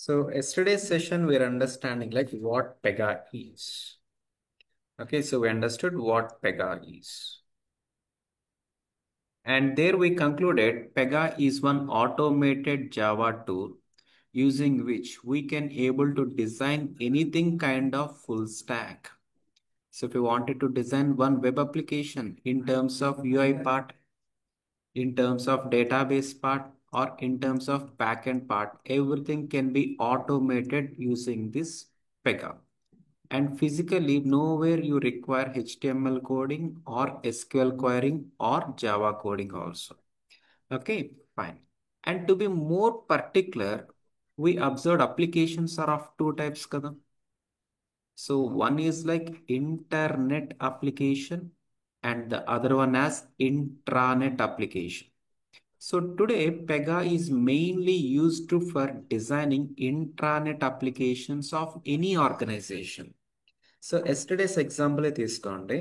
So yesterday's session, we're understanding like what Pega is. Okay, so we understood what Pega is. And there we concluded Pega is one automated Java tool using which we can able to design anything kind of full stack. So if you wanted to design one web application in terms of UI part, in terms of database part, or in terms of backend part, everything can be automated using this Pega. And physically, nowhere you require HTML coding or SQL querying or Java coding also. Okay, fine. And to be more particular, we observed applications are of two types kada. So one is like internet application and the other one as intranet application. So today Pega is mainly used to for designing intranet applications of any organization. So yesterday's example తీసుకోండి.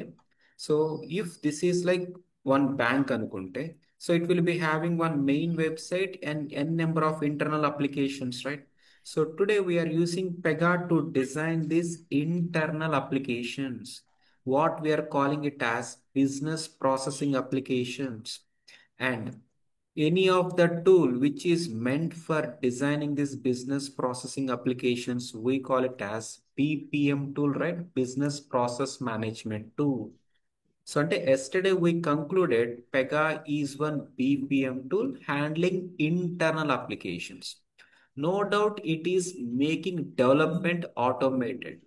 So if this is like one bank అనుకుంటే, so it will be having one main website and n number of internal applications, right? So today we are using Pega to design these internal applications. What we are calling it as business processing applications. And any of the tool which is meant for designing this business processing applications, we call it as BPM tool, right? Business process management tool. So yesterday we concluded Pega is one BPM tool handling internal applications. No doubt it is making development automated.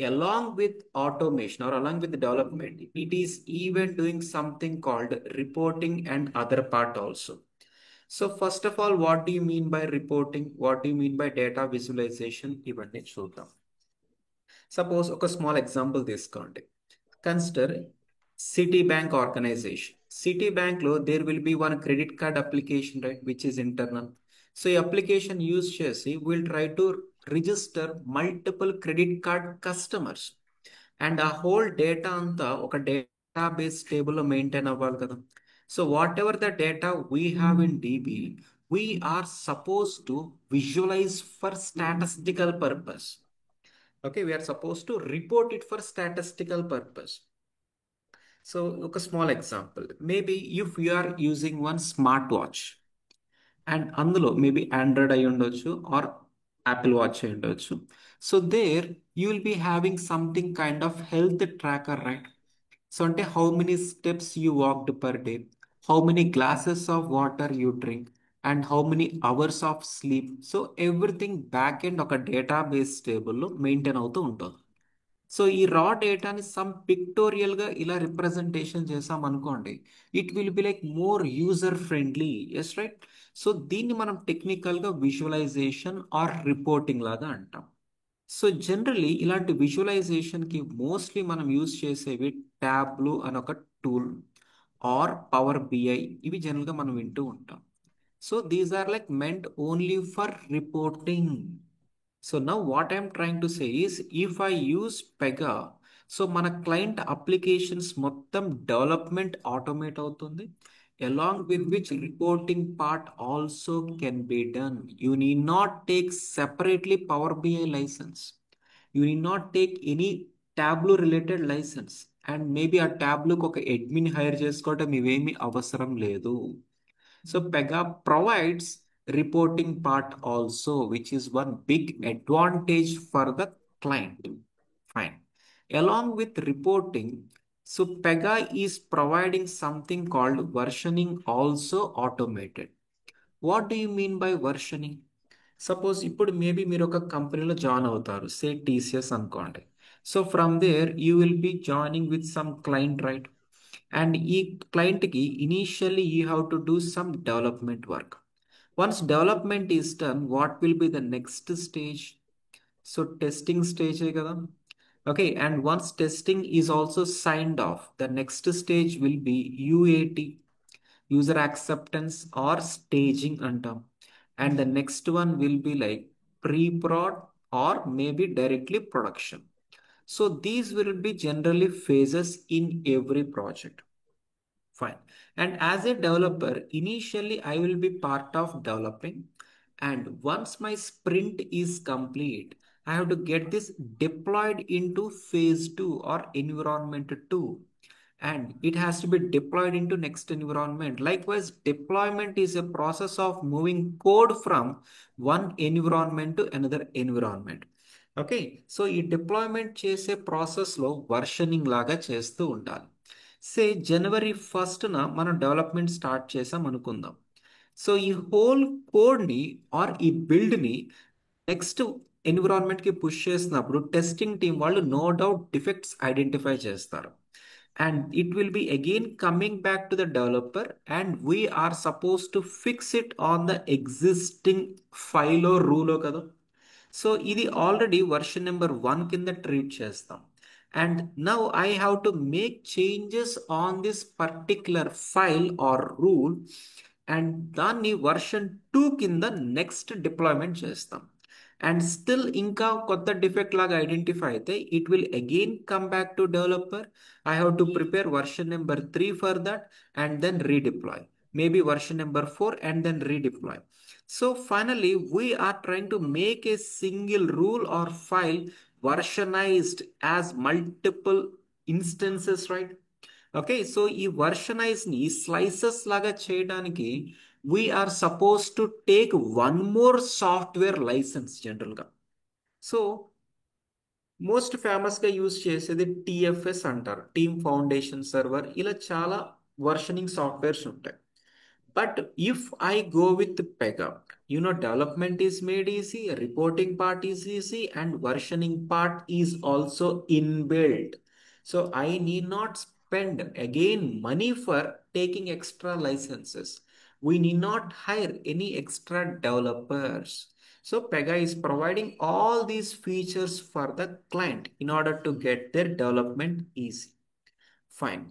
Along with automation or along with the development, it is even doing something called reporting and other part also. So first of all, what do you mean by reporting? What do you mean by data visualization? ఇవన్నీ చూద్దాం. Suppose ఒక small example తీసుకోండి. Consider Citibank organization. Citibank లో there will be one credit card application, right, which is internal. So ఈ application use చేసి we'll try to register multiple credit card customers. And ఆ whole data అంతా ఒక database టేబుల్లో maintain అవ్వాలి కదా. So whatever the data we have in DB, we are supposed to visualize for statistical purpose. Okay, we are supposed to report it for statistical purpose. So look a small example. Maybe if you are using one smartwatch and అందులో maybe Android అయి ఉండొచ్చు or Apple watch అయి ఉండొచ్చు. So there you will be having something kind of health tracker, right? So అంటే how many steps you walked per day, how many glasses of water you drink, and how many hours of sleep. So everything back end ఒక database టేబుల్లో maintain అవుతూ ఉంటుంది. So ఈ రా డేటాని some pictorial గా ఇలా రిప్రజెంటేషన్ చేసాం అనుకోండి, it will be like more user friendly. Yes, right? So దీన్ని మనం టెక్నికల్ గా విజువలైజేషన్ ఆర్ రిపోర్టింగ్ లాగా అంటాం. సో జనరలీ ఇలాంటి విజువలైజేషన్ కి మోస్ట్లీ మనం యూజ్ చేసేవి ట్యాబ్లు అని ఒక టూల్ ఆర్ పవర్ బిఐ. ఇవి జనరల్ గా మనం వింటూ ఉంటాం. So these are like meant only for reporting. So now what I'm trying to say is if I use Pega, so మన క్లయింట్ అప్లికేషన్స్ మొత్తం డెవలప్మెంట్ ఆటోమేట్ అవుతుంది. Along with which reporting part also can be done. You need not take separately Power BI license. You need not take any Tableau related license. And maybe ఆ Tableauకి ఒక admin hire చేసుకోవటం ఇవేమీ అవసరం లేదు. So Pega provides reporting part also, which is one big advantage for the client. Fine. Along with reporting, so Pega is providing something called versioning also automated. What do you mean by versioning? Suppose ఇప్పుడు maybe మీరు ఒక కంపెనీలో join అవుతారు, say TCS అనుకోండి. So from there you will be joining with some client, right? And ఈ క్లయింట్కి initially you have to do some development work. Once development is done, what will be the next stage? So testing స్టేజే కదా. Okay, and once testing is also signed off, the next stage will be UAT, user acceptance or staging అంటాం. And the next one will be like pre-prod or maybe directly production. So these will be generally phases in every project. Fine. And as a developer, initially I will be part of developing. And once my sprint is complete, I have to get this deployed into phase 2 or environment 2. And it has to be deployed into next environment. Likewise, deployment is a process of moving code from one environment to another environment. Okay, so ఈ deployment చేసే ప్రాసెస్లో versioning లాగా చేస్తూ ఉండాలి. సే జనవరి 1న మనం development start చేసాం అనుకుందాం. So ఈ హోల్ కోడ్ని ఆర్ ఈ బిల్డ్ని నెక్స్ట్ ఎన్విరాన్మెంట్కి పుష్ చేసినప్పుడు టెస్టింగ్ టీం వాళ్ళు నో డౌట్ డిఫెక్ట్స్ ఐడెంటిఫై చేస్తారు. And it will be again coming back to the developer and we are suppose to fix it on the existing ఫైలో రూలో కదా. సో ఇది ఆల్రెడీ వర్షన్ నెంబర్ 1 కింద treat చేస్తాం. And now I have to make changes on this particular file or rule and దాన్ని version 2 కింద next deployment చేస్తాం. And still ఇంకా కొత్త డిఫెక్ట్ లాగా ఐడెంటిఫై అయితే it will again come back to developer. I have to prepare version number 3 for that and then redeploy. Maybe version number 4 and then redeploy. So finally, we are trying to make a single rule or file versionized as multiple instances, right? Okay, so ఈ వర్షనైజ్ ని slices లాగా చేయడానికి we are supposed to take one more software license జనరల్గా. So most ఫేమస్గా use చేసేది TFS అంటారు, team foundation server. ఇలా చాలా వర్షనింగ్ సాఫ్ట్వేర్స్ ఉంటాయి. But if I go with Pega, development is made easy, reporting part is easy, and versioning part is also inbuilt. So I need not spend again money for taking extra licenses. We need not hire any extra developers. So Pega is providing all these features for the client in order to get their development easy. Fine.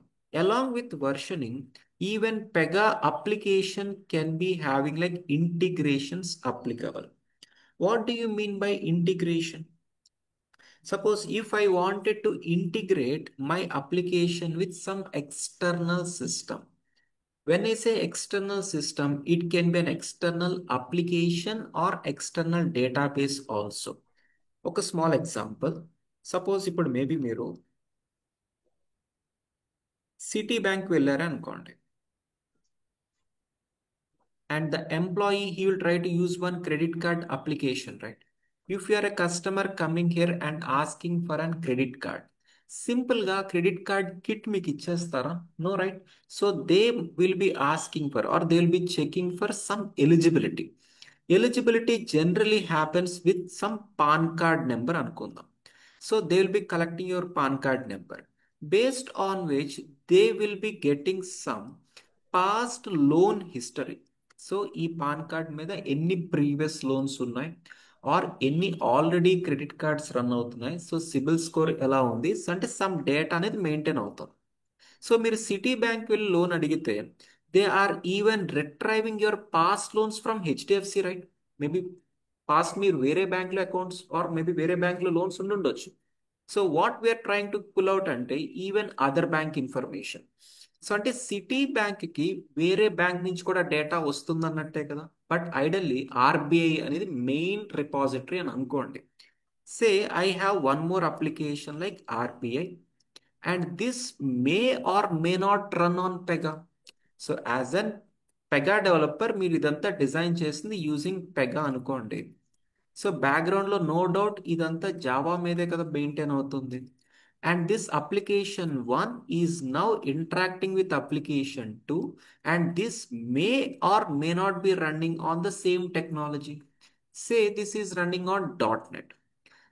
Along with versioning, even Pega application can be having like integrations applicable. What do you mean by integration? Suppose if I wanted to integrate my application with some external system. When I say external system, it can be an external application or external database also. ఒక small example. Suppose ఇప్పుడు maybe మీరు Citi bank వెళ్ళారు అనుకోండి. And the employee, he will try to use one credit card application, right? If you are a customer coming here and asking for an credit card, simple ga credit card kit మీకు ఇచ్చేస్తారా? No, right? So they will be asking for or they will be checking for some eligibility. Eligibility generally happens with some PAN card number అనుకుందాం. So they will be collecting your PAN card number, based on which they will be getting some past loan history. So ఈ PAN card మీద ఎన్ని previous loans ఉన్నాయి or ఎన్ని already credit cards run అవుతున్నాయి, so CIBIL score ఎలా ఉంది, అంటే some data అనేది మెయింటైన్ అవుతుంది. సో మీరు సిటీ బ్యాంక్ వెళ్ళి లోన్ అడిగితే they are even retrieving your past loans from HDFC, right? Maybe past మీరు వేరే బ్యాంక్లో అకౌంట్స్ ఆర్ మేబీ వేరే బ్యాంక్లో లోన్స్ ఉండుండొచ్చు. So what we're trying to pull out అంటే even other bank information. So అంటే సిటీ బ్యాంక్కి వేరే బ్యాంక్ నుంచి కూడా డేటా వస్తుందన్నట్టే కదా. బట్ ఐడల్లీ ఆర్బీఐ అనేది మెయిన్ రిపాజిటరీ అని అనుకోండి. Say I have one more application like RBI and this may or may not run on Pega. So as an Pega developer మీరు ఇదంతా డిజైన్ చేసింది యూజింగ్ పెగా అనుకోండి. సో బ్యాక్గ్రౌండ్లో నో డౌట్ ఇదంతా జావా మీదే కదా మెయింటైన్ అవుతుంది. And this application 1 is now interacting with application 2 and this may or may not be running on the same technology. Say this is running on .NET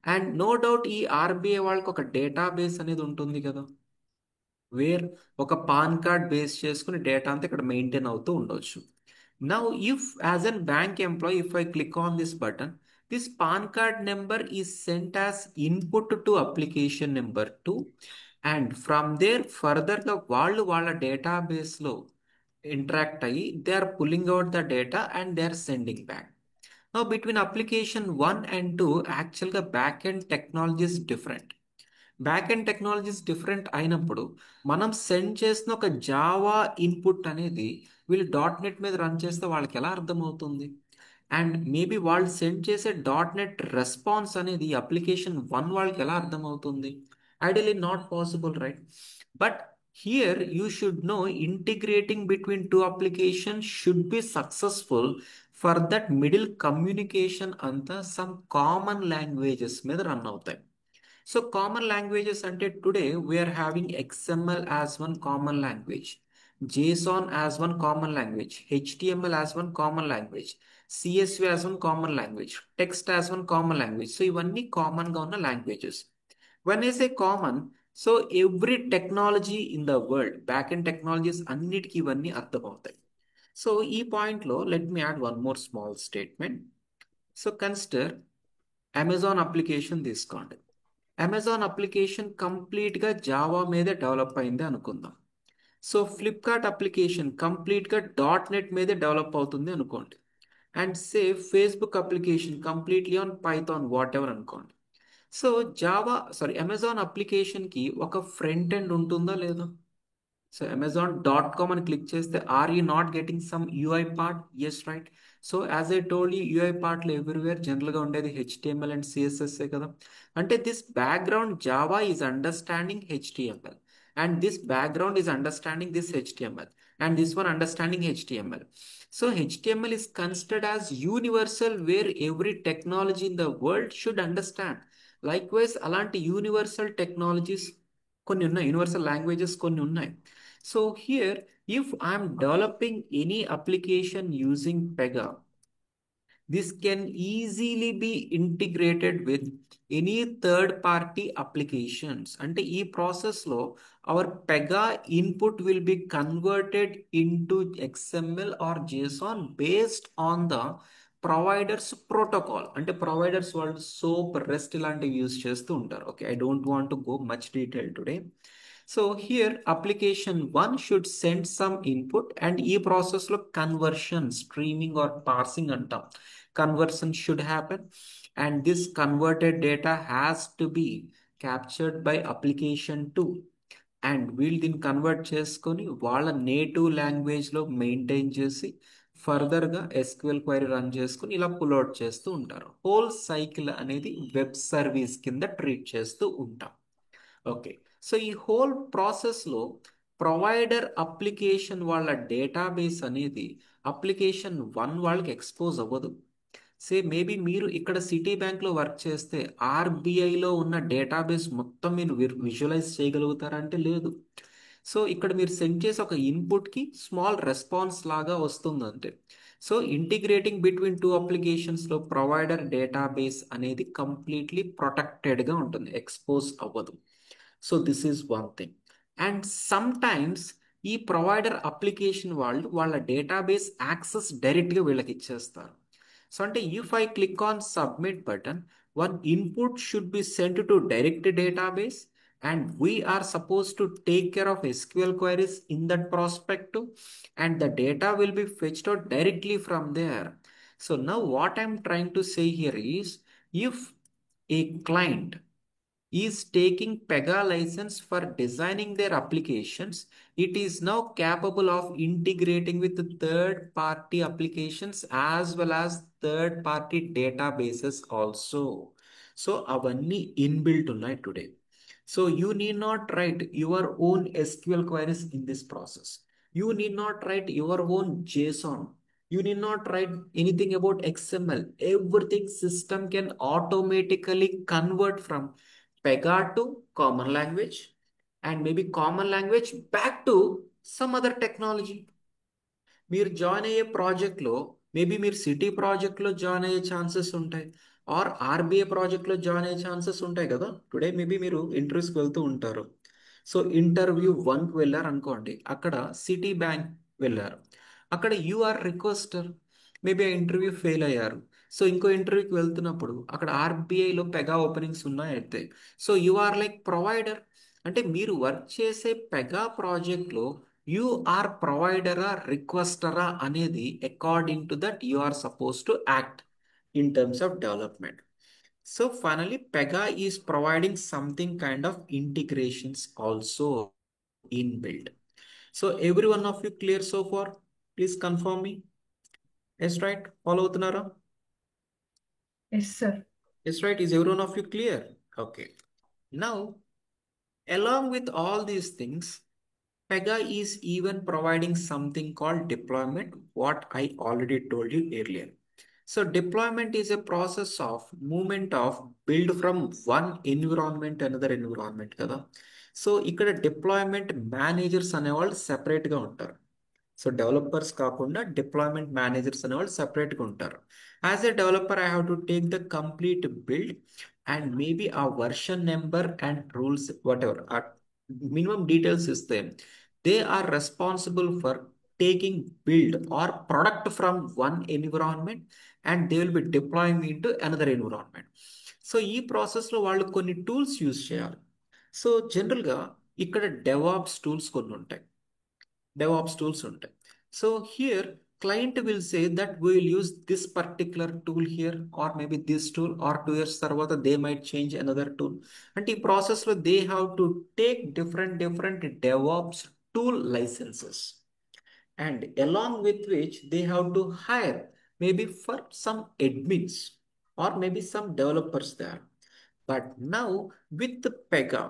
and no doubt ఈ RBI వాళ్ళకి ఒక database అనేది ఉంటుంది కదా, wear ఒక pan card base చేసుకుని data అంతా ఇక్కడ మెయింటైన్ అవుతూ ఉండొచ్చు. Now if as a bank employee, if I click on this button, this PAN card number is sent as input to application number 2 and from there further the వాళ్ళ డేటాబేస్లో interact అయ్యి they are pulling out the data and they are sending back. Now between application 1 and 2 actually the backend technology is different. Back end technologies different అయినప్పుడు మనం send చేసిన ఒక Java input అనేది వీళ్ళు .NET మీద రన్ చేస్తే వాళ్ళకి ఎలా అర్థమవుతుంది? అండ్ మేబీ వాళ్ళు సెండ్ చేసే డాట్ నెట్ రెస్పాన్స్ అనేది అప్లికేషన్ వన్ వాళ్ళకి ఎలా అర్థమవుతుంది? Ideally not possible, right? But here you should know integrating between two application should be successful. For that middle communication అంతా సమ్ కామన్ లాంగ్వేజెస్ మీద run అవుతాయి. So common languages అంటే today we are having XML as one common language, JSON as one common language, HTML as one common language, CSV as one common language, text as one common language. So ఇవన్నీ కామన్గా ఉన్న languages. One is a common, so every technology in the world, back and technologies అన్నిటికీ ఇవన్నీ అర్థమవుతాయి. So ఈ పాయింట్లో let me add one more small statement. So consider Amazon application తీసుకోండి. Amazon application కంప్లీట్గా జావా మీదే డెవలప్ అయింది అనుకుందాం. సో ఫ్లిప్కార్ట్ అప్లికేషన్ కంప్లీట్గా డాట్ నెట్ మీదే డెవలప్ అవుతుంది అనుకోండి. And say Facebook application completely on Python what ever అనుకోండి. సో అమెజాన్ అప్లికేషన్కి ఒక ఫ్రంట్ ఎండ్ ఉంటుందా లేదా? సో amazon.com అని క్లిక్ చేస్తే or you not getting some UI part? Yes, right. So as I told you, UI పార్ట్లు everywhere జనరల్గా ఉండేది HTML and CSS కదా. అంటే this background Java is understanding HTML, and this background is understanding this HTML, and this one understanding HTML. So HTML is considered as universal where every technology in the world should understand. Likewise అలాంటి universal technologies కొన్ని ఉన్నాయి, universal languages కొన్ని ఉన్నాయి. So here, if I'm developing any application using Pega, this can easily be integrated with any third-party applications. అంటే ఈ ప్రాసెస్లో our Pega input will be converted into XML or JSON based on the providers protocol. అంటే providers వాళ్ళు soap, rest ఇలాంటివి use చేస్తూ ఉంటారు. Okay, I don't want to go much detail today. So here application one should send some input, and ఈ ప్రాసెస్లో conversion, streaming are parsing అంటాం. Conversion should happen, and this converted data has to be captured by application 2, and వీళ్ళు దీన్ని convert చేసుకొని వాళ్ళ native లాంగ్వేజ్లో maintain చేసి ఫర్దర్గా SQL క్వైరీ రన్ చేసుకుని ఇలా పుల్అవుట్ చేస్తూ ఉంటారు. హోల్ సైకిల్ అనేది వెబ్ సర్వీస్ కింద ట్రీట్ చేస్తూ ఉంటాం. ఓకే, సో ఈ హోల్ ప్రాసెస్లో ప్రొవైడర్ అప్లికేషన్ వాళ్ళ డేటాబేస్ అనేది అప్లికేషన్ వన్ వాళ్ళకి ఎక్స్పోజ్ అవ్వదు. మేబీ మీరు ఇక్కడ సిటీ బ్యాంక్లో వర్క్ చేస్తే ఆర్బీఐలో ఉన్న డేటాబేస్ మొత్తం మీరు విజువలైజ్ చేయగలుగుతారంటే లేదు. సో ఇక్కడ మీరు సెండ్ చేసి ఒక ఇన్పుట్కి స్మాల్ రెస్పాన్స్ లాగా వస్తుంది అంతే. సో ఇంటిగ్రేటింగ్ బిట్వీన్ టూ అప్లికేషన్స్లో ప్రొవైడర్ డేటాబేస్ అనేది కంప్లీట్లీ ప్రొటెక్టెడ్గా ఉంటుంది, ఎక్స్పోజ్ అవ్వదు. So this is one thing. And some times ఈ ప్రొవైడర్ అప్లికేషన్ వాళ్ళు వాళ్ళ డేటాబేస్ యాక్సెస్ డైరెక్ట్గా వీళ్ళకి ఇచ్చేస్తారు. సో అంటే if I click on submit button, one input should be sent to direct database, and we are supposed to take care of SQL queries in that perspective, and the data will be fetched out directly from there. So now what I'm trying to say here is, if a client is taking Pega license for designing their applications, it is now capable of integrating with third-party applications as well as third-party databases also. So అవన్నీ inbuilt ఉన్నాయి today. So you need not write your own SQL queries in this process. You need not write your own JSON. You need not write anything about XML. Everything system can automatically convert from Pega to common language, and maybe common language back to some other technology. మీరు join అయ్యే ప్రాజెక్ట్లో maybe మీరు city ప్రాజెక్ట్లో join అయ్యే chances ఉంటాయి, are RBI ప్రాజెక్ట్లో join అయ్యే chances ఉంటాయి కదా. టుడే మేబీ మీరు ఇంటర్వ్యూస్కి వెళ్తూ ఉంటారు. సో ఇంటర్వ్యూ వన్కి వెళ్ళారు అనుకోండి, అక్కడ సిటీ బ్యాంక్ వెళ్ళారు, అక్కడ యూఆర్ రిక్వెస్టర్, మేబీ ఆ ఇంటర్వ్యూ ఫెయిల్ అయ్యారు. సో ఇంకో ఇంటర్వ్యూకి వెళ్తున్నప్పుడు అక్కడ ఆర్బీఐలో పెగా ఓపెనింగ్స్ ఉన్నాయి అయితే, so you are like provider. అంటే మీరు వర్క్ చేసే పెగా ప్రాజెక్ట్లో యు ఆర్ ప్రొవైడరా రిక్వెస్టరా అనేది according to that you are suppose to act in terms of development. So finally Pega is providing something kind of integrations also in build. So every one of you clear so far? Please confirm me. Yes right, follow అవుతున్నారా? Yes, sir. Yes right, is every one of you clear? Okay. Now along with all these things, Pega is even providing something called deployment, what I already told you earlier. So deployment is a process of movement of build from one environment to another environment కదా. So ఇక్కడ deployment managers అనేవాళ్ళు సెపరేట్గా ఉంటారు. So developers కాకుండా deployment managers అనేవాళ్ళు సెపరేట్గా ఉంటారు. As a developer I have to take the complete build and maybe ఆ version number and rules what ever ఆ మినిమం డీటెయిల్స్ ఇస్తే they are responsible for taking build or product from one environment and they will be deploying into another environment. So ఈ ప్రాసెస్లో వాళ్ళు కొన్ని tools use చేయాలి. So జనరల్గా ఇక్కడ DevOps tools కొన్ని ఉంటాయి. డెవాప్స్ టూల్స్ ఉంటాయి. So here client will say that we will use this particular tool here or maybe this tool or 2 years తర్వాత they might change another tool. అంటే ఈ ప్రాసెస్లో they have to take different DevOps tool licenses and along with which they have to hire maybe for some admins or maybe some developers there. But now with the Pega,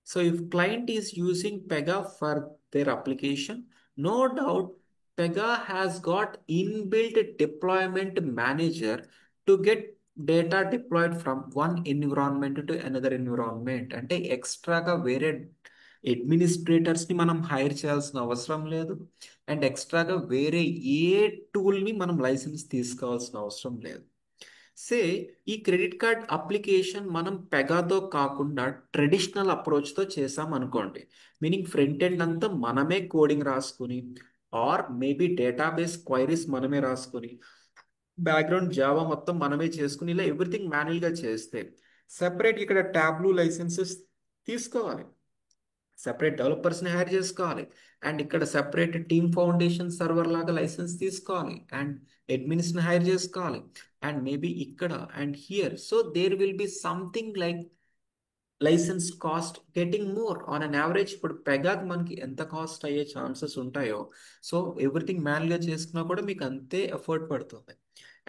so if client is using Pega for their application, no doubt Pega has got inbuilt deployment manager to get data deployed from one environment to another environment. అంటే ఎక్స్ట్రాగా వేరే అడ్మినిస్ట్రేటర్స్ని మనం hire చేయాల్సిన అవసరం లేదు and ఎక్స్ట్రాగా వేరే ఏ టూల్ని మనం లైసెన్స్ తీసుకోవాల్సిన అవసరం లేదు. సే ఈ క్రెడిట్ కార్డ్ అప్లికేషన్ మనం పెగాతో కాకుండా ట్రెడిషనల్ అప్రోచ్తో చేసాం అనుకోండి. మీనింగ్ ఫ్రంట్ ఎండ్ అంతా మనమే కోడింగ్ రాసుకుని ఆర్ మేబీ డేటాబేస్ క్వైరీస్ మనమే రాసుకుని బ్యాక్గ్రౌండ్ జావా మొత్తం మనమే చేసుకుని ఇలా ఎవ్రీథింగ్ మాన్యువల్గా చేస్తే సెపరేట్ ఇక్కడ ట్యాబ్లు లైసెన్సెస్ తీసుకోవాలి, సెపరేట్ డెవలపర్స్ని హైర్ చేసుకోవాలి అండ్ ఇక్కడ సెపరేట్ టీమ్ ఫౌండేషన్ సర్వర్ లాగా లైసెన్స్ తీసుకోవాలి అండ్ అడ్మిన్స్ని హైర్ చేసుకోవాలి అండ్ మేబీ ఇక్కడ and here. So there will be something like licence cost getting more on an average. ఇప్పుడు పెగాకి మనకి ఎంత కాస్ట్ అయ్యే ఛాన్సెస్ ఉంటాయో సో ఎవ్రీథింగ్ మాన్యువల్గా చేసుకున్నా కూడా మీకు అంతే ఎఫర్ట్ పడుతుంది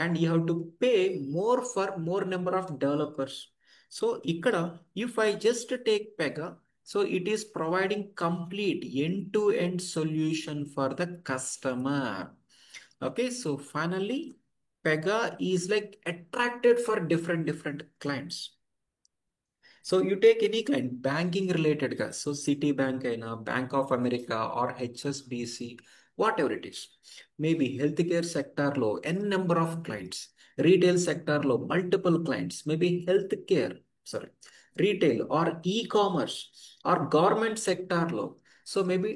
and you have to pay more for more number of developers. So ఇక్కడ if I just take Pega, so it is providing complete end-to-end solution for the customer. Okay, so finally, Pega is like attracted for different clients. So you take any client, banking related, guys. So Citibank, Bank of America or HSBC, whatever it is. Maybe healthcare sector low, n number of clients. Retail sector low, multiple clients. Maybe healthcare, sorry, retail or e-commerce or government sector low. So maybe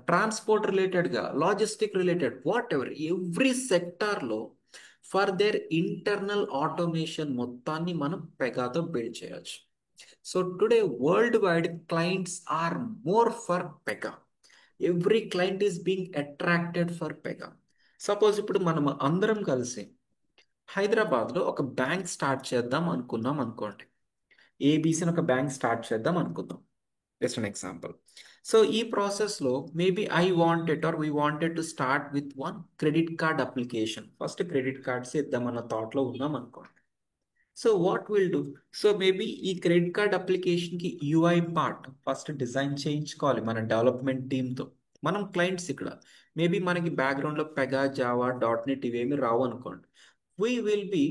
transport related, logistic related, whatever. Every sector low for their internal automation మొత్తాన్ని మనం పెగాతో build చేయొచ్చు. So today, worldwide clients are more for Pega. Every client is being attracted for Pega. Suppose ఇప్పుడు మనం అందరం కలిసి హైదరాబాద్లో ఒక bank start చేద్దాం అనుకున్నాం అనుకోండి. ఏబీసీని ఒక బ్యాంక్ స్టార్ట్ చేద్దాం అనుకుందాం, జస్ట్ అన్ ఎగ్జాంపుల్. సో ఈ ప్రాసెస్లో maybe I wanted or we wanted to start with one credit card application. First credit cards ఇద్దామన్న థాట్లో ఉన్నాం అనుకోండి. So what will do, so maybe ఈ క్రెడిట్ కార్డ్ అప్లికేషన్కి యూఐ పార్ట్ ఫస్ట్ డిజైన్ చేయించుకోవాలి మన డెవలప్మెంట్ టీమ్తో. మనం క్లయింట్స్ ఇక్కడ మేబీ మనకి బ్యాక్గ్రౌండ్లో పెగా జావా డాట్ నెట్ ఇవేమి రావు అనుకోండి. We will be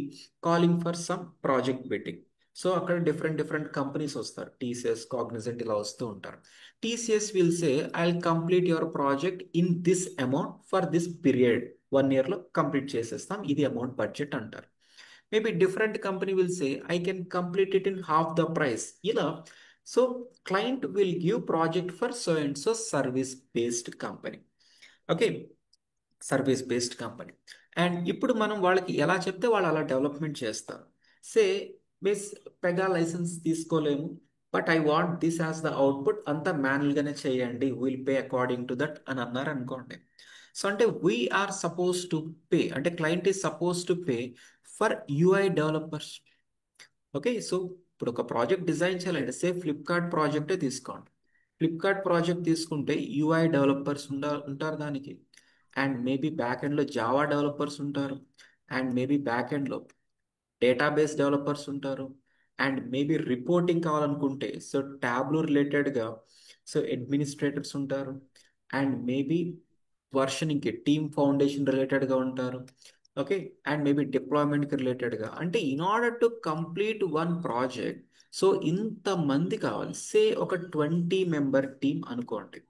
calling for some project bidding. So అక్కడ డిఫరెంట్ కంపెనీస్ వస్తారు, టీసీఎస్ కాగ్నిజెంట్ ఇలా వస్తూ ఉంటారు. TCS will say I will complete your project in this amount for this period, 1 yearలో complete చేసేస్తాం, ఇది అమౌంట్ బడ్జెట్ అంటారు. Maybe different company will say I can complete it in half the price ఇలా. So client will give project for so and so service based company. Okay, service based company. And ఇప్పుడు మనం వాళ్ళకి ఎలా చెప్తే వాళ్ళు అలా development చేస్తారు. Say miss Pega licence తీసుకోలేము but I want this as the output, అంతా మాన్యువల్గానే చేయండి, will pay according to that అని అన్నారు అనుకోండి. సో అంటే వీఆర్ సపోజ్ టు పే, అంటే client is suppose to pay for UI developers. Okay, so ఇప్పుడు ఒక ప్రాజెక్ట్ డిజైన్ చేయాలంటే సే ఫ్లిప్కార్ట్ ప్రాజెక్టే తీసుకోండి. ఫ్లిప్కార్ట్ ప్రాజెక్ట్ తీసుకుంటే యూఐ డెవలపర్స్ ఉంటారు దానికి అండ్ మేబీ బ్యాక్ ఎండ్లో జావా డెవలపర్స్ ఉంటారు, అండ్ మేబీ బ్యాక్ ఎండ్లో డేటాబేస్ డెవలపర్స్ ఉంటారు, అండ్ మేబీ రిపోర్టింగ్ కావాలనుకుంటే సో ట్యాబ్లో రిలేటెడ్గా సో అడ్మినిస్ట్రేటర్స్ ఉంటారు, అండ్ మేబీ వర్షనింగ్కి టీమ్ ఫౌండేషన్ రిలేటెడ్గా ఉంటారు. ఓకే, అండ్ మేబీ డిప్లాయ్మెంట్కి రిలేటెడ్గా, అంటే in order to complete one project so ఇంతమంది కావాలి. సే ఒక 20 మెంబర్ టీం అనుకోండి.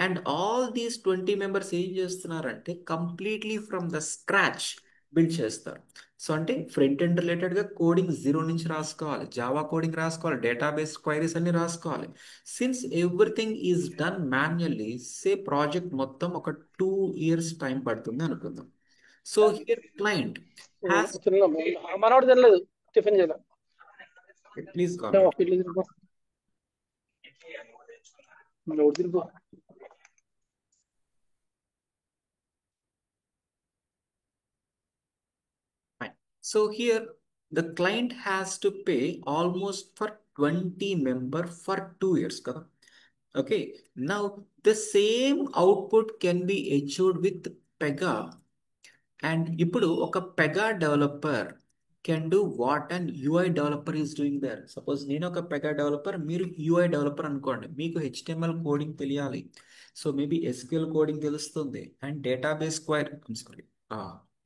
అండ్ ఆల్ దీస్ 20 మెంబర్స్ ఏం చేస్తున్నారంటే completely from the scratch build చేస్తారు. సో అంటే ఫ్రంట్ ఎండ్ రిలేటెడ్గా కోడింగ్ జీరో నుంచి రాసుకోవాలి, జావా కోడింగ్ రాసుకోవాలి, డేటాబేస్ క్వైరీస్ అన్ని రాసుకోవాలి. Since everything is done manually, say project మొత్తం ఒక 2 ఇయర్స్ టైం పడుతుంది అనుకుందాం. సో హియర్ క్లయింట్ హ్యాస్, తిన్నాం. మనవాడు తినలేదు, టిఫిన్ చేయలేదు. Please call me. ఇడ్లీ తినిపో, మనోడు తినిపో. Fine. So here the client has to pay almost for 20 member for 2 years. Kada? Okay. Now the same output can be achieved with Pega. And ఇప్పుడు ఒక Pega developer can do what and UI developer is doing there. Suppose నేను ఒక Pega developer, మీరు UI developer అనుకోండి. మీకు HTML coding తెలియాలి, so maybe SQL coding తెలుస్తుంది, and database query sorry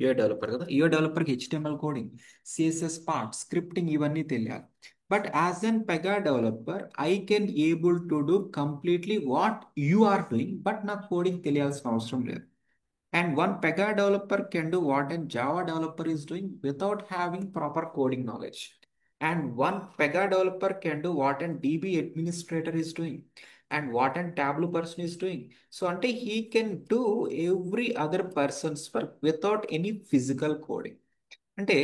UI developer కదా, యూఐ డెవలపర్కి HTML coding, CSS part, scripting ఇవన్నీ తెలియాలి. But as an Pega developer I can able to do completely what you are doing, but నాకు coding తెలియాల్సిన అవసరం లేదు. And one Pega developer can do what a Java developer is doing without having proper coding knowledge. And one Pega developer can do what a DB administrator is doing and what a Tableau person is doing. So until he can do every other person's work without any physical coding. అంటే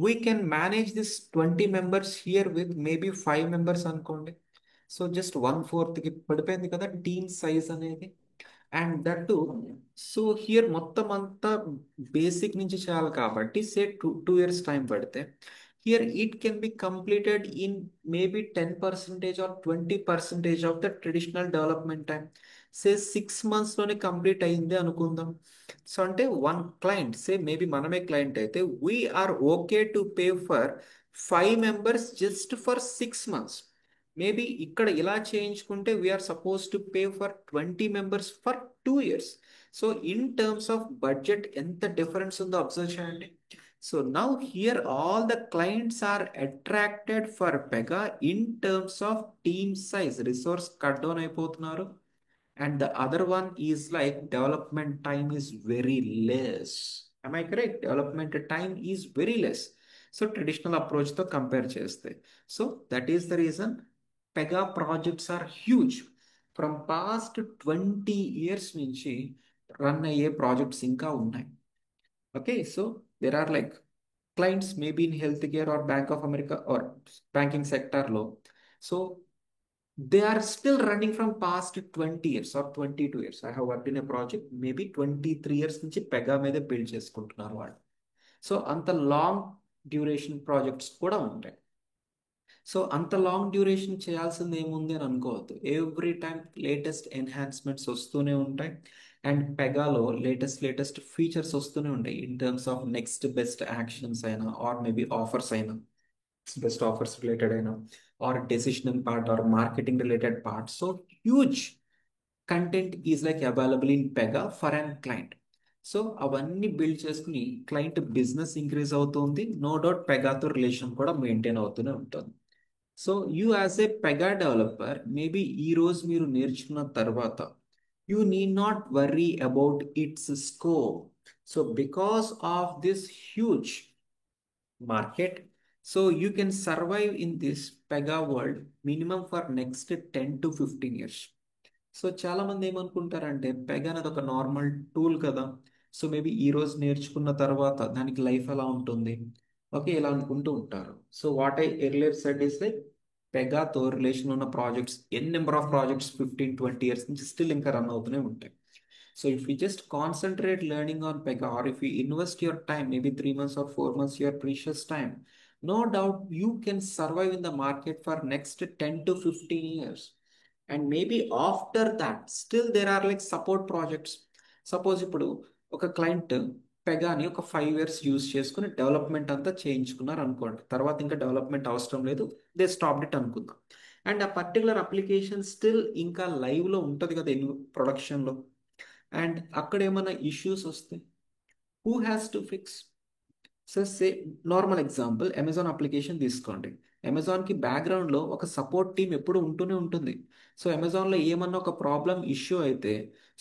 we can manage this 20 members here with maybe 5 members అనుకోండి. So just 1/4కి పడిపోయింది కదా team size అనేది. And that too, so here మొత్తం అంతా basic నుంచి చేయాలి కాబట్టి సే 2 ఇయర్స్ టైం పడితే here it can be completed in maybe 10% or 20% of the traditional development time. Say 6 మంత్స్లోనే కంప్లీట్ అయింది అనుకుందాం. సో అంటే వన్ క్లయింట్, సే మేబీ మనమే క్లయింట్ అయితే we're okay to pay for 5 members just for 6 months. Maybe ఇక్కడ ఇలా చేయించుకుంటే we are suppose to pay for 20 members for 2 years. So in terms of budget ఎంత డిఫరెన్స్ ఉందో అబ్జర్వ్ చేయండి. So now here all the clients are attracted for Pega in terms of team size, resource cut down అయిపోతున్నారు. And the other one is like development time is very less. Am I correct? Development time is very less. So traditional approach to compare cheste. So that is the reason Pega projects are huge. From past 20 years నుంచి run అయ్యే projects ఇంకా ఉన్నాయి. Okay, so there are like clients maybe in healthcare or Bank of America or banking sector లో. So they are still running from past 20 years or 22 years. I have worked in a project, maybe 23 years నుంచి Pega మీద build చేసుకుంటున్నారు వాళ్ళు. So అంత long duration projects కూడా ఉంటాయి. So అంత long duration చేయాల్సింది ఏముంది అని అనుకోవద్దు. ఎవ్రీ టైం లేటెస్ట్ ఎన్హాన్స్మెంట్స్ వస్తూనే ఉంటాయి, అండ్ పెగాలో లేటెస్ట్ ఫీచర్స్ వస్తూనే ఉంటాయి in terms of next best actions అయినా ఆర్ మేబీ ఆఫర్స్ అయినా, బెస్ట్ ఆఫర్స్ రిలేటెడ్ అయినా or decisional part or marketing related part. So huge content is like available in Pega for end client. So అవన్నీ build చేసుకుని client business increase అవుతుంది, no doubt పెగాతో relation కూడా maintain అవుతూనే ఉంటుంది. So you as a Pega developer maybe ఈ రోజు మీరు నేర్చుకున్న తర్వాత you need not worry about it's scope. So because of this huge market, so you can survive in this pega world minimum for next 10 to 15 years. So చాలా మంది ఏమనుకుంటారంటే Pega అనేది ఒక నార్మల్ టూల్ కదా, సో మేబీ ఈ రోజు నేర్చుకున్న తర్వాత దానికి లైఫ్ ఎలా ఉంటుంది, ఓకే ఇలా అనుకుంటూ ఉంటారు. So what I earlier said is like పెగాతో రిలేషన్ ఉన్న projects n number of projects 15-20 years నుంచి స్టిల్ ఇంకా రన్ అవుతూనే ఉంటాయి. So if you just concentrate learning on Pega, or if you invest your time, maybe 3 months or 4 months, your precious time, no doubt you can survive in the market for next 10 to 15 years. And maybe after that, still there are like support projects. Suppose ఇప్పుడు ఒక client Pagani ఒక 5 years use చేసుకుని development అంతా చేయించుకున్నారు అనుకోండి. తర్వాత ఇంకా development అవసరం లేదు, దే స్టాప్డ్ ఇట్ అనుకుందాం. అండ్ ఆ పర్టికులర్ అప్లికేషన్ స్టిల్ ఇంకా లైవ్లో ఉంటుంది కదా ప్రొడక్షన్లో. అండ్ అక్కడ ఏమైనా ఇష్యూస్ వస్తే who has to fix? So say normal example Amazon application తీసుకోండి. అమెజాన్కి బ్యాక్గ్రౌండ్లో ఒక సపోర్ట్ టీం ఎప్పుడు ఉంటూనే ఉంటుంది. సో అమెజాన్లో ఏమన్నా ఒక ప్రాబ్లం ఇష్యూ అయితే,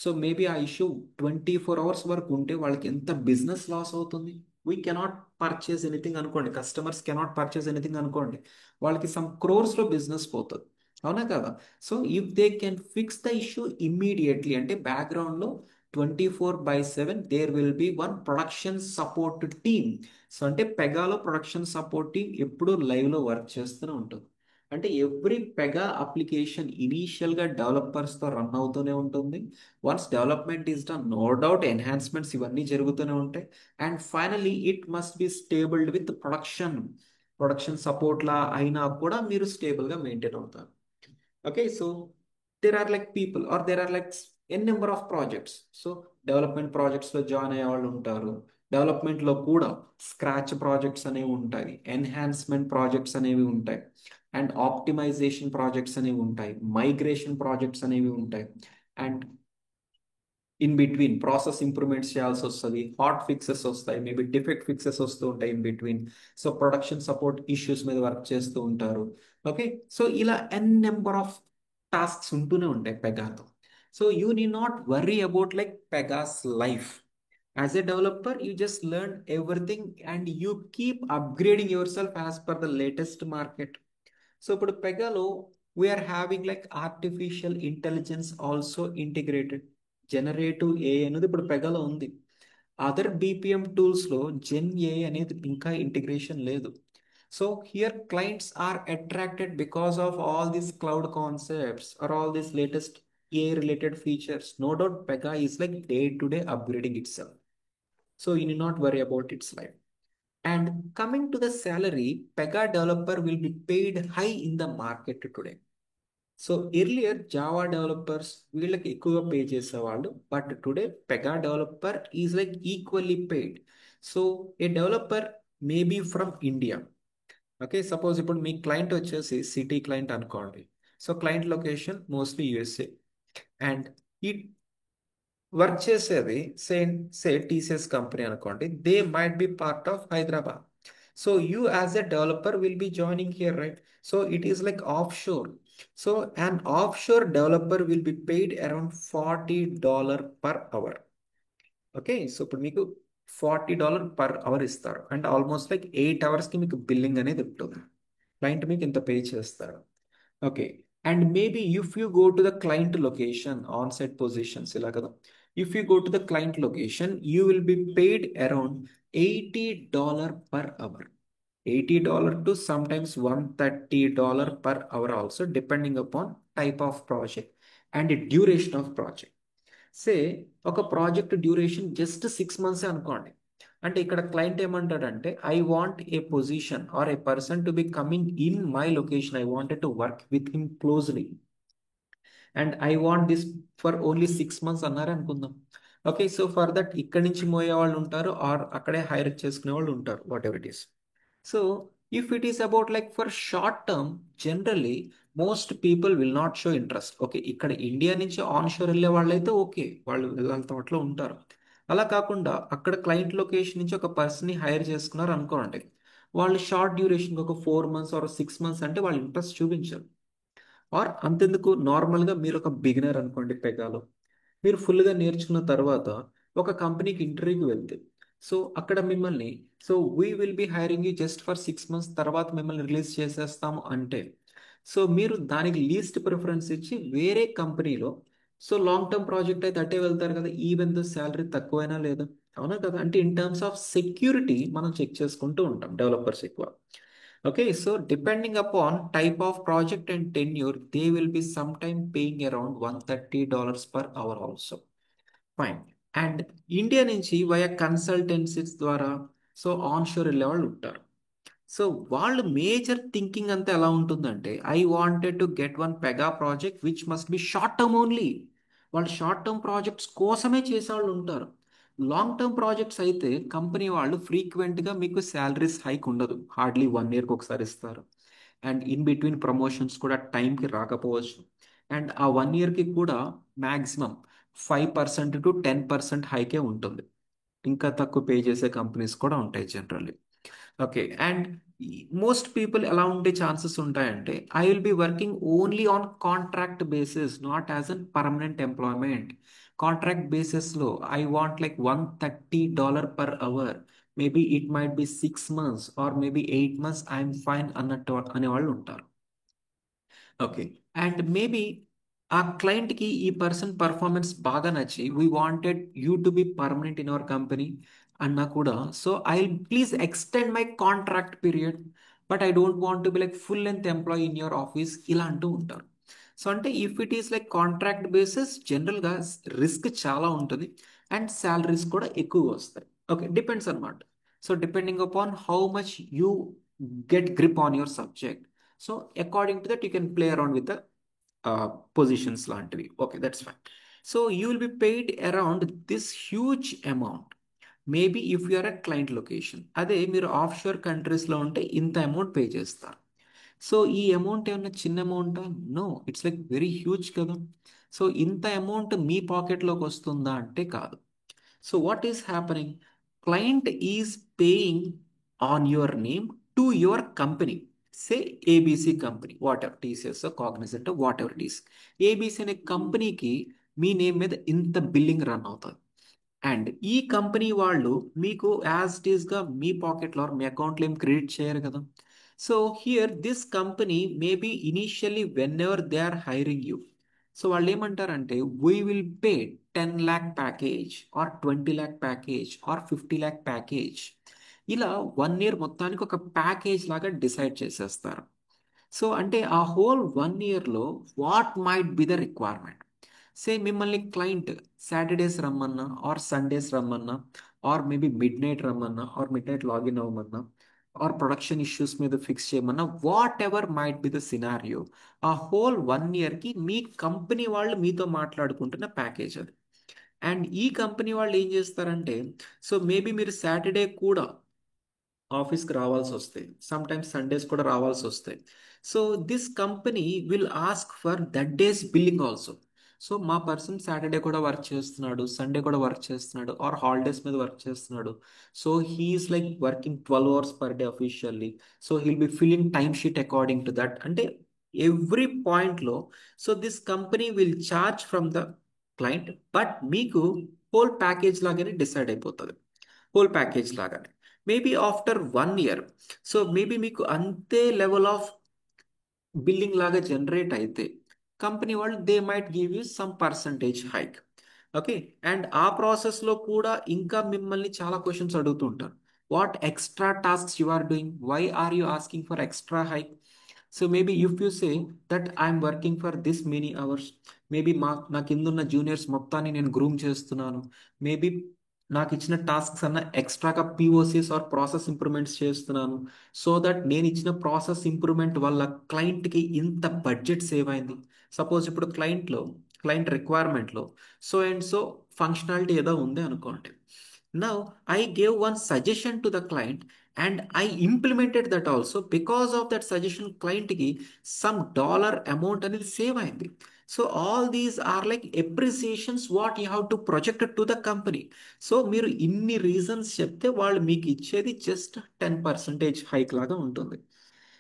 సో మేబీ ఆ ఇష్యూ 24 hours వరకు ఉంటే వాళ్ళకి ఎంత బిజినెస్ లాస్ అవుతుంది. వీ కెనాట్ పర్చేస్ ఎనీథింగ్ అనుకోండి, కస్టమర్స్ కెనాట్ పర్చేస్ ఎనీథింగ్ అనుకోండి, వాళ్ళకి సమ్ క్రోర్స్లో బిజినెస్ పోతుంది. అవునా కదా? So if they can fix the issue immediately అంటే బ్యాక్గ్రౌండ్లో 24/7 there will be one production support team. So అంటే పెగాలో ప్రొడక్షన్ సపోర్ట్ టీమ్ ఎప్పుడూ లైవ్లో వర్క్ చేస్తూనే ఉంటుంది. అంటే ఎవ్రీ పెగా అప్లికేషన్ ఇనీషియల్గా డెవలపర్స్తో రన్ అవుతూనే ఉంటుంది. Once development is done, no doubt enhancements ఇవన్నీ జరుగుతూనే ఉంటాయి. And finally it must be stabled with production సపోర్ట్లా అయినా కూడా మీరు స్టేబుల్గా మెయింటైన్ అవుతారు. Okay, so there are like people or there are like n number of projects. So development ప్రాజెక్ట్స్లో జాయిన్ అయ్యే వాళ్ళు ఉంటారు. డెవలప్మెంట్లో కూడా స్క్రాచ్ ప్రాజెక్ట్స్ అనేవి ఉంటాయి, ఎన్హాన్స్మెంట్ ప్రాజెక్ట్స్ అనేవి ఉంటాయి, అండ్ ఆప్టిమైజేషన్ ప్రాజెక్ట్స్ అనేవి ఉంటాయి, మైగ్రేషన్ ప్రాజెక్ట్స్ అనేవి ఉంటాయి. And in between process improvements చేయాల్సి వస్తుంది, హాట్ ఫిక్సెస్ వస్తాయి, మేబీ డిఫెక్ట్ ఫిక్సెస్ వస్తూ ఉంటాయి in between. So production support issues మీద వర్క్ చేస్తూ ఉంటారు. ఓకే, సో ఇలా ఎన్ నెంబర్ ఆఫ్ టాస్క్స్ ఉంటూనే ఉంటాయి పెగాతో. So you need not worry about like Pega's life. As a developer you just learn everything and you keep upgrading yourself as per the latest market. So ఇప్పుడు పెగాలో we're having like artificial intelligence also integrated. Generative A అనేది ఇప్పుడు పెగాలో ఉంది. Other BPM టూల్స్లో జెన్ ఏ అనేది ఇంకా integration లేదు. So here clients are attracted because of all these cloud concepts or all these latest AI related features. No doubt Pega is like day to day upgrading itself. So you need not worry about its life. And coming to the salary, Pega developer will be paid high in the market today. So earlier Java developers వీళ్ళకి ఎక్కువగా pay చేసేవాళ్ళు, but today Pega developer is like equally paid. So A developer maybe from India. Okay, suppose ఇప్పుడు మీ client వచ్చేసి city client అనుకోండి. So client location mostly USA and ఈ work చేసేది సే TCS company అనుకోండి, they might be part of Hyderabad. So you as a developer will be joining here, right? So it is like of sure. So an off sure developer will be paid around $40 per hour. Okay, so ఇప్పుడు మీకు $40 per hour ఇస్తారు అంటే almost like 8 hours కి మీకు billing అనేది ఉంటుంది. Client మీకు ఇంత పే చేస్తారు. Okay, and maybe if you go to the client location on site positions ఇలా కదా, if you go to the client location you will be paid around $80 per hour. $80 to sometimes $130 per hour also, depending upon type of project and the duration of project. సే ఒక project duration just 6 months అనుకోండి. అంటే ఇక్కడ client ఏమంటాడంటే I want a position or a person to be coming in my location, I wanted to work with him closely and I want this for only 6 months అన్నారు అనుకుందాం. Okay, so for that ఇక్కడి నుంచి మోయే వాళ్ళు ఉంటారు are అక్కడే hire చేసుకునే వాళ్ళు ఉంటారు, what ever it is. So if it is about like for short term, generally most people will not show interest. Okay, ఇక్కడ ఇండియా నుంచి ఆన్ షోర్ వెళ్ళే వాళ్ళైతే ఓకే, వాళ్ళు వాళ్ళతో అట్లా ఉంటారు. అలా కాకుండా అక్కడ క్లయింట్ లొకేషన్ నుంచి ఒక పర్సన్ని హైర్ చేసుకున్నారు అనుకోండి, వాళ్ళు షార్ట్ డ్యూరేషన్ ఒక 4 months ఆర్ 6 months అంటే వాళ్ళు ఇంట్రెస్ట్ చూపించారు. ఆర్ అంతెందుకు, నార్మల్గా మీరు ఒక బిగినర్ అనుకోండి పెగాలో, మీరు ఫుల్గా నేర్చుకున్న తర్వాత ఒక కంపెనీకి ఇంటర్వ్యూకి వెళ్తే, సో అక్కడ మిమ్మల్ని so we will B hiring you just for 6 months తర్వాత మిమ్మల్ని రిలీజ్ చేసేస్తాము అంటే, సో మీరు దానికి లీస్ట్ ప్రిఫరెన్స్ ఇచ్చి వేరే కంపెనీలో సో లాంగ్ టర్మ్ ప్రాజెక్ట్ అయితే అట్టే వెళ్తారు కదా, ఈవెన్ దో శాలరీ తక్కువైనా లేదా. అవునా కదా? అంటే ఇన్ టర్మ్స్ ఆఫ్ సెక్యూరిటీ మనం చెక్ చేసుకుంటూ ఉంటాం డెవలపర్స్ ఎక్కువ. Okay, so depending upon type of project and tenure they will be some time paying around $130 per hour also. Fine. And India నుంచి వయా కన్సల్టెన్సీస్ ద్వారా సో ఆన్ షోర్ వెళ్ళే వాళ్ళు ఉంటారు. So వాళ్ళు మేజర్ థింకింగ్ అంతా ఎలా ఉంటుందంటే I wanted to get one Pega project which must be short term only. వాళ్ళు షార్ట్ టర్మ్ ప్రాజెక్ట్స్ కోసమే చేసేవాళ్ళు ఉంటారు. లాంగ్ టర్మ్ ప్రాజెక్ట్స్ అయితే కంపెనీ వాళ్ళు ఫ్రీక్వెంట్గా మీకు శాలరీస్ హైక్ ఉండదు, హార్డ్లీ 1 ఇయర్కి ఒకసారి ఇస్తారు. అండ్ ఇన్ బిట్వీన్ ప్రమోషన్స్ కూడా టైంకి రాకపోవచ్చు. అండ్ ఆ 1 ఇయర్కి కూడా మ్యాక్సిమం 5% to 10% హైకే ఉంటుంది. ఇంకా తక్కువ పే చేసే కంపెనీస్ కూడా ఉంటాయి generally. Okay. And most people ఎలా ఉండే ఛాన్సెస్ ఉంటాయంటే, I will be working only on contract basis, not as an permanent employment. Contract బేసిస్లో I want like $130 per hour. Maybe it might be 6 months or maybe 8 months, I'm fine అన్నట్టు అనేవాళ్ళు ఉంటారు. Okay. And maybe ఆ క్లయింట్కి ఈ person performance బాగా నచ్చి we wanted you to be permanent in our company అన్నా కూడా, so I please extend my contract period, but I don't want to be like full length employee in your office, ఇలా అంటూ ఉంటారు. So అంటే if it is like contract basis, జనరల్గా risk చాలా ఉంటుంది and salaries కూడా ఎక్కువ వస్తాయి. ఓకే, డిపెండ్స్ అనమాట. So depending upon how much you get grip on your subject, so according to that you can play around with the positions లాంటివి. Okay, that's fine. So you will be paid around this huge amount. Maybe if you are at client location, అదే మీరు offshore కంట్రీస్లో ఉంటే ఇంత amount pay చేస్తారు. So ఈ amount ఏమన్నా చిన్న అమౌంటా? No, it's like very huge కదా. సో ఇంత అమౌంట్ మీ పాకెట్లోకి వస్తుందా అంటే కాదు. So what is happening? Client is paying on your name to your company. Say ABC company, whatever, TCS, Cognizant, whatever it is. ABC అనే కంపెనీకి మీ నేమ్ మీద ఇంత బిల్లింగ్ రన్ అవుతుంది. అండ్ ఈ కంపెనీ వాళ్ళు మీకు యాజ్ ఇట్ ఈస్గా మీ పాకెట్లో మీ అకౌంట్లో ఏం క్రెడిట్ చేయరు కదా. So here this company maybe initially whenever they are hiring you, so వాళ్ళు ఏమంటారంటే we will pay 10 lakh package or 20 lakh package or 50 lakh package. ఇలా 1 year మొత్తానికి ఒక ప్యాకేజ్ లాగా డిసైడ్ చేసేస్తారు. సో అంటే ఆ హోల్ 1 yearలో what might be the requirement. Say మిమ్మల్ని క్లయింట్ సాటర్డేస్ రమ్మన్నా ఆర్ సండేస్ రమ్మన్నా ఆర్ మేబీ మిడ్ నైట్ రమ్మన్నా ఆర్ మిడ్ నైట్ లాగిన్ అవ్వమన్నా ఆర్ ప్రొడక్షన్ ఇష్యూస్ మీద ఫిక్స్ చేయమన్నా, whatever might be the scenario, ఆ హోల్ 1 yearకి మీ కంపెనీ వాళ్ళు మీతో మాట్లాడుకుంటున్న ప్యాకేజ్ అది. అండ్ ఈ కంపెనీ వాళ్ళు ఏం చేస్తారంటే, సో మేబీ మీరు సాటర్డే కూడా ఆఫీస్కి రావాల్సి వస్తాయి, సమ్ టైమ్స్ సండేస్ కూడా రావాల్సి వస్తాయి. So this company will ask for that days billing also. So మా పర్సన్ సాటర్డే కూడా వర్క్ చేస్తున్నాడు, సండే కూడా వర్క్ చేస్తున్నాడు ఆర్ హాలిడేస్ మీద వర్క్ చేస్తున్నాడు, so he's like working 12 hours per day officially, so he'll be filling time sheet according to that. అంటే every పాయింట్లో, so this company will charge from the client, but మీకు whole package లాగానే decide అయిపోతుంది, whole package లాగానే. Maybe after 1 year, so maybe మీకు అంతే level of billing లాగా generate అయితే కంపెనీ వాళ్ళు they might give you some percentage hike. Okay. And ఆ ప్రాసెస్లో కూడా ఇంకా మిమ్మల్ని చాలా క్వశ్చన్స్ అడుగుతుంటారు. What extra tasks you are doing, why are you asking for extra hike. So maybe if you say that I'm working for this many hours, maybe నా కింద ఉన్న జూనియర్స్ మొత్తాన్ని నేను గ్రూమ్ చేస్తున్నాను, మేబీ నాకు ఇచ్చిన టాస్క్స్ అన్న ఎక్స్ట్రాగా పిఓసిస్ ఆర్ ప్రాసెస్ ఇంప్రూవ్మెంట్స్ చేస్తున్నాను, సో దట్ నేను ఇచ్చిన ప్రాసెస్ ఇంప్రూవ్మెంట్ వల్ల క్లయింట్కి ఇంత బడ్జెట్ సేవ్ అయింది. సపోజ్ ఇప్పుడు క్లయింట్ రిక్వైర్మెంట్లో సో అండ్ సో ఫంక్షనాలిటీ ఏదో ఉంది అనుకోండి. Now I gave one suggestion to the client and I implemented that also. Because of that suggestion క్లయింట్కి సమ్ డాలర్ అమౌంట్ అనేది సేవ్ అయింది. So all these are like appreciations what you have to project to the company. So మీరు ఇన్ని reasons చెప్తే వాళ్ళు మీకు ఇచ్చేది just 10% hike లాగా ఉంటుంది.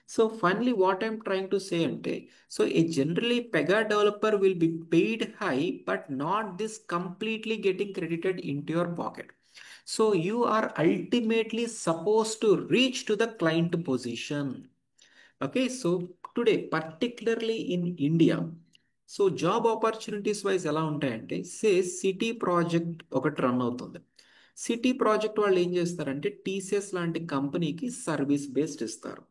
So finally what I'm trying to say అంటే, so a generally Pega developer will be paid high but not this completely getting credited in to your pocket. So you are ultimately suppose to reach to the client position. Okay. So today particularly in India, so job opportunities wise ఎలా ఉంటాయంటే, say Citi project ఒకటి run అవుతుంది. Citi project వాళ్ళు ఏం చేస్తారంటే TCS లాంటి కంపెనీకి service based ఇస్తారు.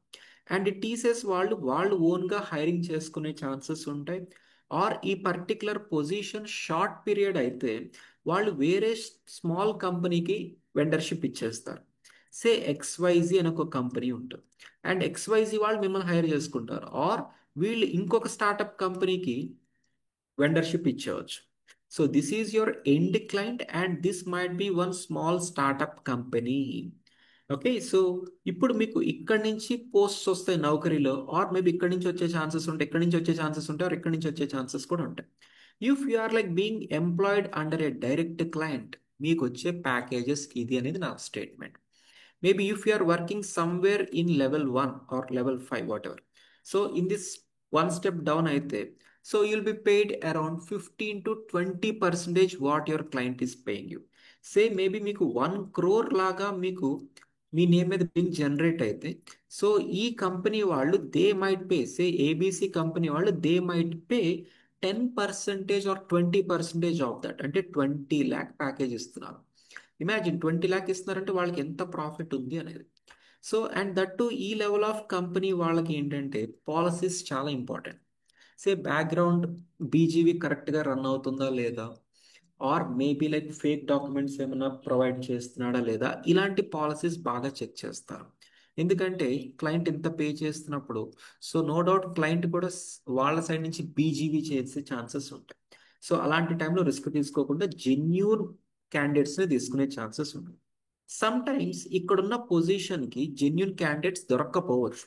అండ్ టీసీఎస్ వాళ్ళు ఓన్గా హైరింగ్ చేసుకునే ఛాన్సెస్ ఉంటాయి. ఆర్ ఈ పర్టికులర్ పొజిషన్ షార్ట్ పీరియడ్ అయితే వాళ్ళు వేరే స్మాల్ కంపెనీకి వెండర్షిప్ ఇచ్చేస్తారు. సే ఎక్స్వైజీ అని ఒక కంపెనీ ఉంటుంది అండ్ ఎక్స్వైజీ వాళ్ళు మిమ్మల్ని హైర్ చేసుకుంటారు, ఆర్ వీళ్ళు ఇంకొక స్టార్టప్ కంపెనీకి vendorship ఇచ్చేవచ్చు. So this is your end client and this might be one small startup company. Okay, so ఇప్పుడు మీకు ఇక్కడి నుంచి పోస్ట్స్ వస్తాయి నౌకరీలో, ఆర్ మేబీ ఇక్కడి నుంచి వచ్చే ఛాన్సెస్ ఉంటాయి, ఇక్కడి నుంచి వచ్చే ఛాన్సెస్ ఉంటాయి, ఆర్ ఇక్కడి నుంచి వచ్చే ఛాన్సెస్ కూడా ఉంటాయి. If you are like being employed under a direct client, మీకు వచ్చే ప్యాకేజెస్ ఇది అనేది నా statement. Maybe if you are working somewhere in level 1 or level 5, whatever. So in this one step down అయితే, so you'll be paid around 15 to 20 percentage what your client is paying you. Say maybe మీకు 1 crore లాగా మీకు మీ name మీద bill generate అయితే, so ఈ company వాళ్ళు they might pay, say ABC company వాళ్ళు they might pay 10% or 20% of that, అంటే 20 lakh ప్యాకేజ్ ఇస్తున్నారు. ఇమాజిన్ 20 lakh ఇస్తున్నారంటే వాళ్ళకి ఎంత ప్రాఫిట్ ఉంది అనేది. సో అండ్ దట్ టు ఈ లెవెల్ ఆఫ్ కంపెనీ వాళ్ళకి ఏంటంటే పాలసీస్ చాలా ఇంపార్టెంట్. సే బ్యాక్గ్రౌండ్ బీజీవి కరెక్ట్గా రన్ అవుతుందా లేదా, are maybe like fake documents ఏమైనా ప్రొవైడ్ చేస్తున్నాడా లేదా, ఇలాంటి పాలసీస్ బాగా చెక్ చేస్తారు. ఎందుకంటే క్లయింట్ ఎంత పే చేస్తున్నప్పుడు, సో నో డౌట్ క్లయింట్ కూడా వాళ్ళ సైడ్ నుంచి బీజీవీ చేసే ఛాన్సెస్ ఉంటాయి. సో అలాంటి టైంలో రిస్క్ తీసుకోకుండా జెన్యూన్ క్యాండిడేట్స్ని తీసుకునే ఛాన్సెస్ ఉంటాయి. సమ్ టైమ్స్ ఇక్కడున్న పొజిషన్కి జెన్యూన్ క్యాండిడేట్స్ దొరక్కపోవచ్చు.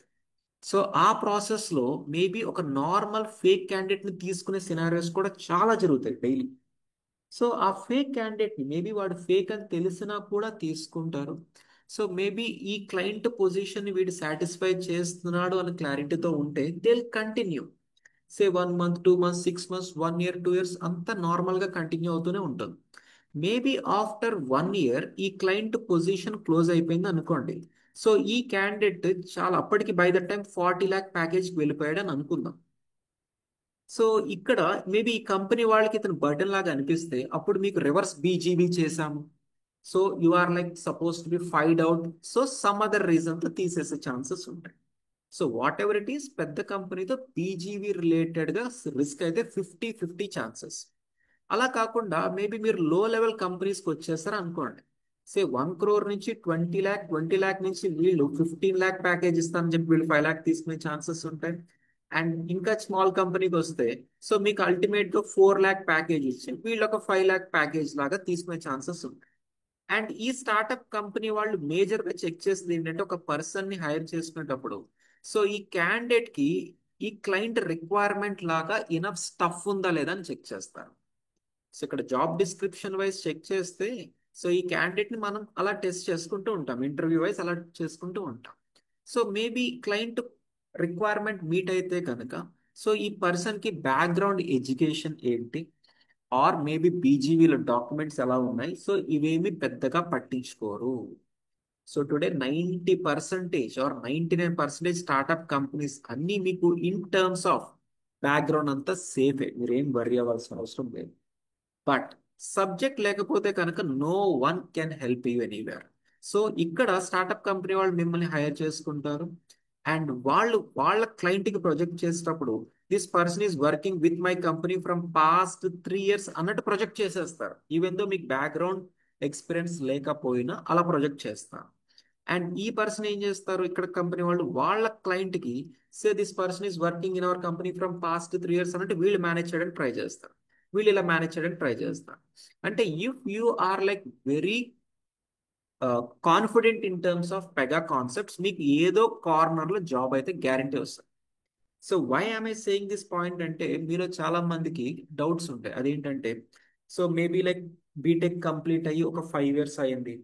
సో ఆ ప్రాసెస్లో మేబీ ఒక నార్మల్ ఫేక్ క్యాండిడేట్ని తీసుకునే సినారియోస్ కూడా చాలా జరుగుతాయి డైలీ. సో ఆ ఫేక్ క్యాండిడేట్ని మేబీ వాడు ఫేక్ అని తెలిసినా కూడా తీసుకుంటారు. సో మేబీ ఈ క్లయింట్ పొజిషన్ని వీడు సాటిస్ఫై చేస్తున్నాడు అని క్లారిటీతో ఉంటే they will continue. Say 1 month 2 months 6 months 1 year 2 years అంతా నార్మల్గా కంటిన్యూ అవుతూనే ఉంటుంది. మేబీ ఆఫ్టర్ 1 year ఈ క్లయింట్ పొజిషన్ క్లోజ్ అయిపోయింది అనుకోండి. సో ఈ క్యాండిడేట్ చాలా అప్పటికి బై ద టైం 40 lakh ప్యాకేజ్కి వెళ్ళిపోయాడు అని అనుకుందాం. సో ఇక్కడ మేబీ ఈ కంపెనీ వాళ్ళకి ఇతను బర్డెన్ లాగా అనిపిస్తే అప్పుడు మీకు రివర్స్ బీజీబీ చేశాము. So you are like suppose to be fired out, so some other రీజన్తో తీసేసే ఛాన్సెస్ ఉంటాయి. So whatever it is, పెద్ద కంపెనీతో బీజీవీ రిలేటెడ్గా రిస్క్ అయితే 50-50 ఛాన్సెస్. అలా కాకుండా మేబీ మీరు లో లెవెల్ కంపెనీస్కి వచ్చేస్తారు అనుకోండి. సే 1 crore నుంచి 20 lakh, 20 lakh నుంచి వీళ్ళు 15 lakh ప్యాకేజ్ ఇస్తామని చెప్పి వీళ్ళు 5 lakh తీసుకునే ఛాన్సెస్ ఉంటాయి. అండ్ ఇంకా స్మాల్ కంపెనీకి వస్తే సో మీకు అల్టిమేట్గా 4 lakh ప్యాకేజ్ ఇచ్చి వీళ్ళు ఒక 5 lakh ప్యాకేజ్ లాగా తీసుకునే ఛాన్సెస్ ఉంటాయి. అండ్ ఈ స్టార్టప్ కంపెనీ వాళ్ళు మేజర్గా చెక్ చేసేది ఏంటంటే ఒక పర్సన్ని హైర్ చేసుకునేటప్పుడు, సో ఈ క్యాండిడేట్కి ఈ క్లయింట్ రిక్వైర్మెంట్ లాగా ఇనఫ్ స్టఫ్ ఉందా లేదా అని చెక్ చేస్తారు. సో ఇక్కడ జాబ్ డిస్క్రిప్షన్ వైజ్ చెక్ చేస్తే, సో ఈ క్యాండిడేట్ని మనం అలా టెస్ట్ చేసుకుంటూ ఉంటాం, ఇంటర్వ్యూ వైజ్ అలా చేసుకుంటూ ఉంటాం. So maybe client requirement meet అయితే కనుక, సో ఈ పర్సన్కి బ్యాక్గ్రౌండ్ ఎడ్యుకేషన్ ఏంటి, ఆర్ మేబీ బీజీవీలో డాక్యుమెంట్స్ ఎలా ఉన్నాయి, సో ఇవేమి పెద్దగా పట్టించుకోరు. So today 90% or 99% startup companies అన్నీ మీకు ఇన్ టర్మ్స్ ఆఫ్ బ్యాక్గ్రౌండ్ అంతా సేఫే, మీరేం వరీ అవ్వాల్సిన అవసరం లేదు. బట్ సబ్జెక్ట్ లేకపోతే కనుక no one can help you anywhere. So ఇక్కడ స్టార్టప్ కంపెనీ వాళ్ళు మిమ్మల్ని హైర్ చేసుకుంటారు అండ్ వాళ్ళు వాళ్ళ క్లయింట్కి ప్రొజెక్ట్ చేసేటప్పుడు this person is working with my company from past 3 years అన్నట్టు ప్రొజెక్ట్ చేసేస్తారు. ఈవెన్ దో మీకు బ్యాక్గ్రౌండ్ ఎక్స్పీరియన్స్ లేకపోయినా అలా ప్రొజెక్ట్ చేస్తారు. అండ్ ఈ పర్సన్ ఏం చేస్తారు, ఇక్కడ కంపెనీ వాళ్ళు వాళ్ళ క్లయింట్కి say this person is working in our company from past 3 years అన్నట్టు వీళ్ళు మేనేజ్ చేయడానికి ట్రై చేస్తారు, వీళ్ళు ఇలా మేనేజ్ చేయడానికి ట్రై చేస్తారు. అంటే if you are like very confident in terms of Pega concepts, మీకు ఏదో కార్నర్లో జాబ్ అయితే గ్యారంటీ వస్తుంది. So why am I saying this point అంటే మీలో చాలా మందికి డౌట్స్ ఉంటాయి. అదేంటంటే so maybe like BTech complete అయ్యి ఒక 5 years అయ్యింది,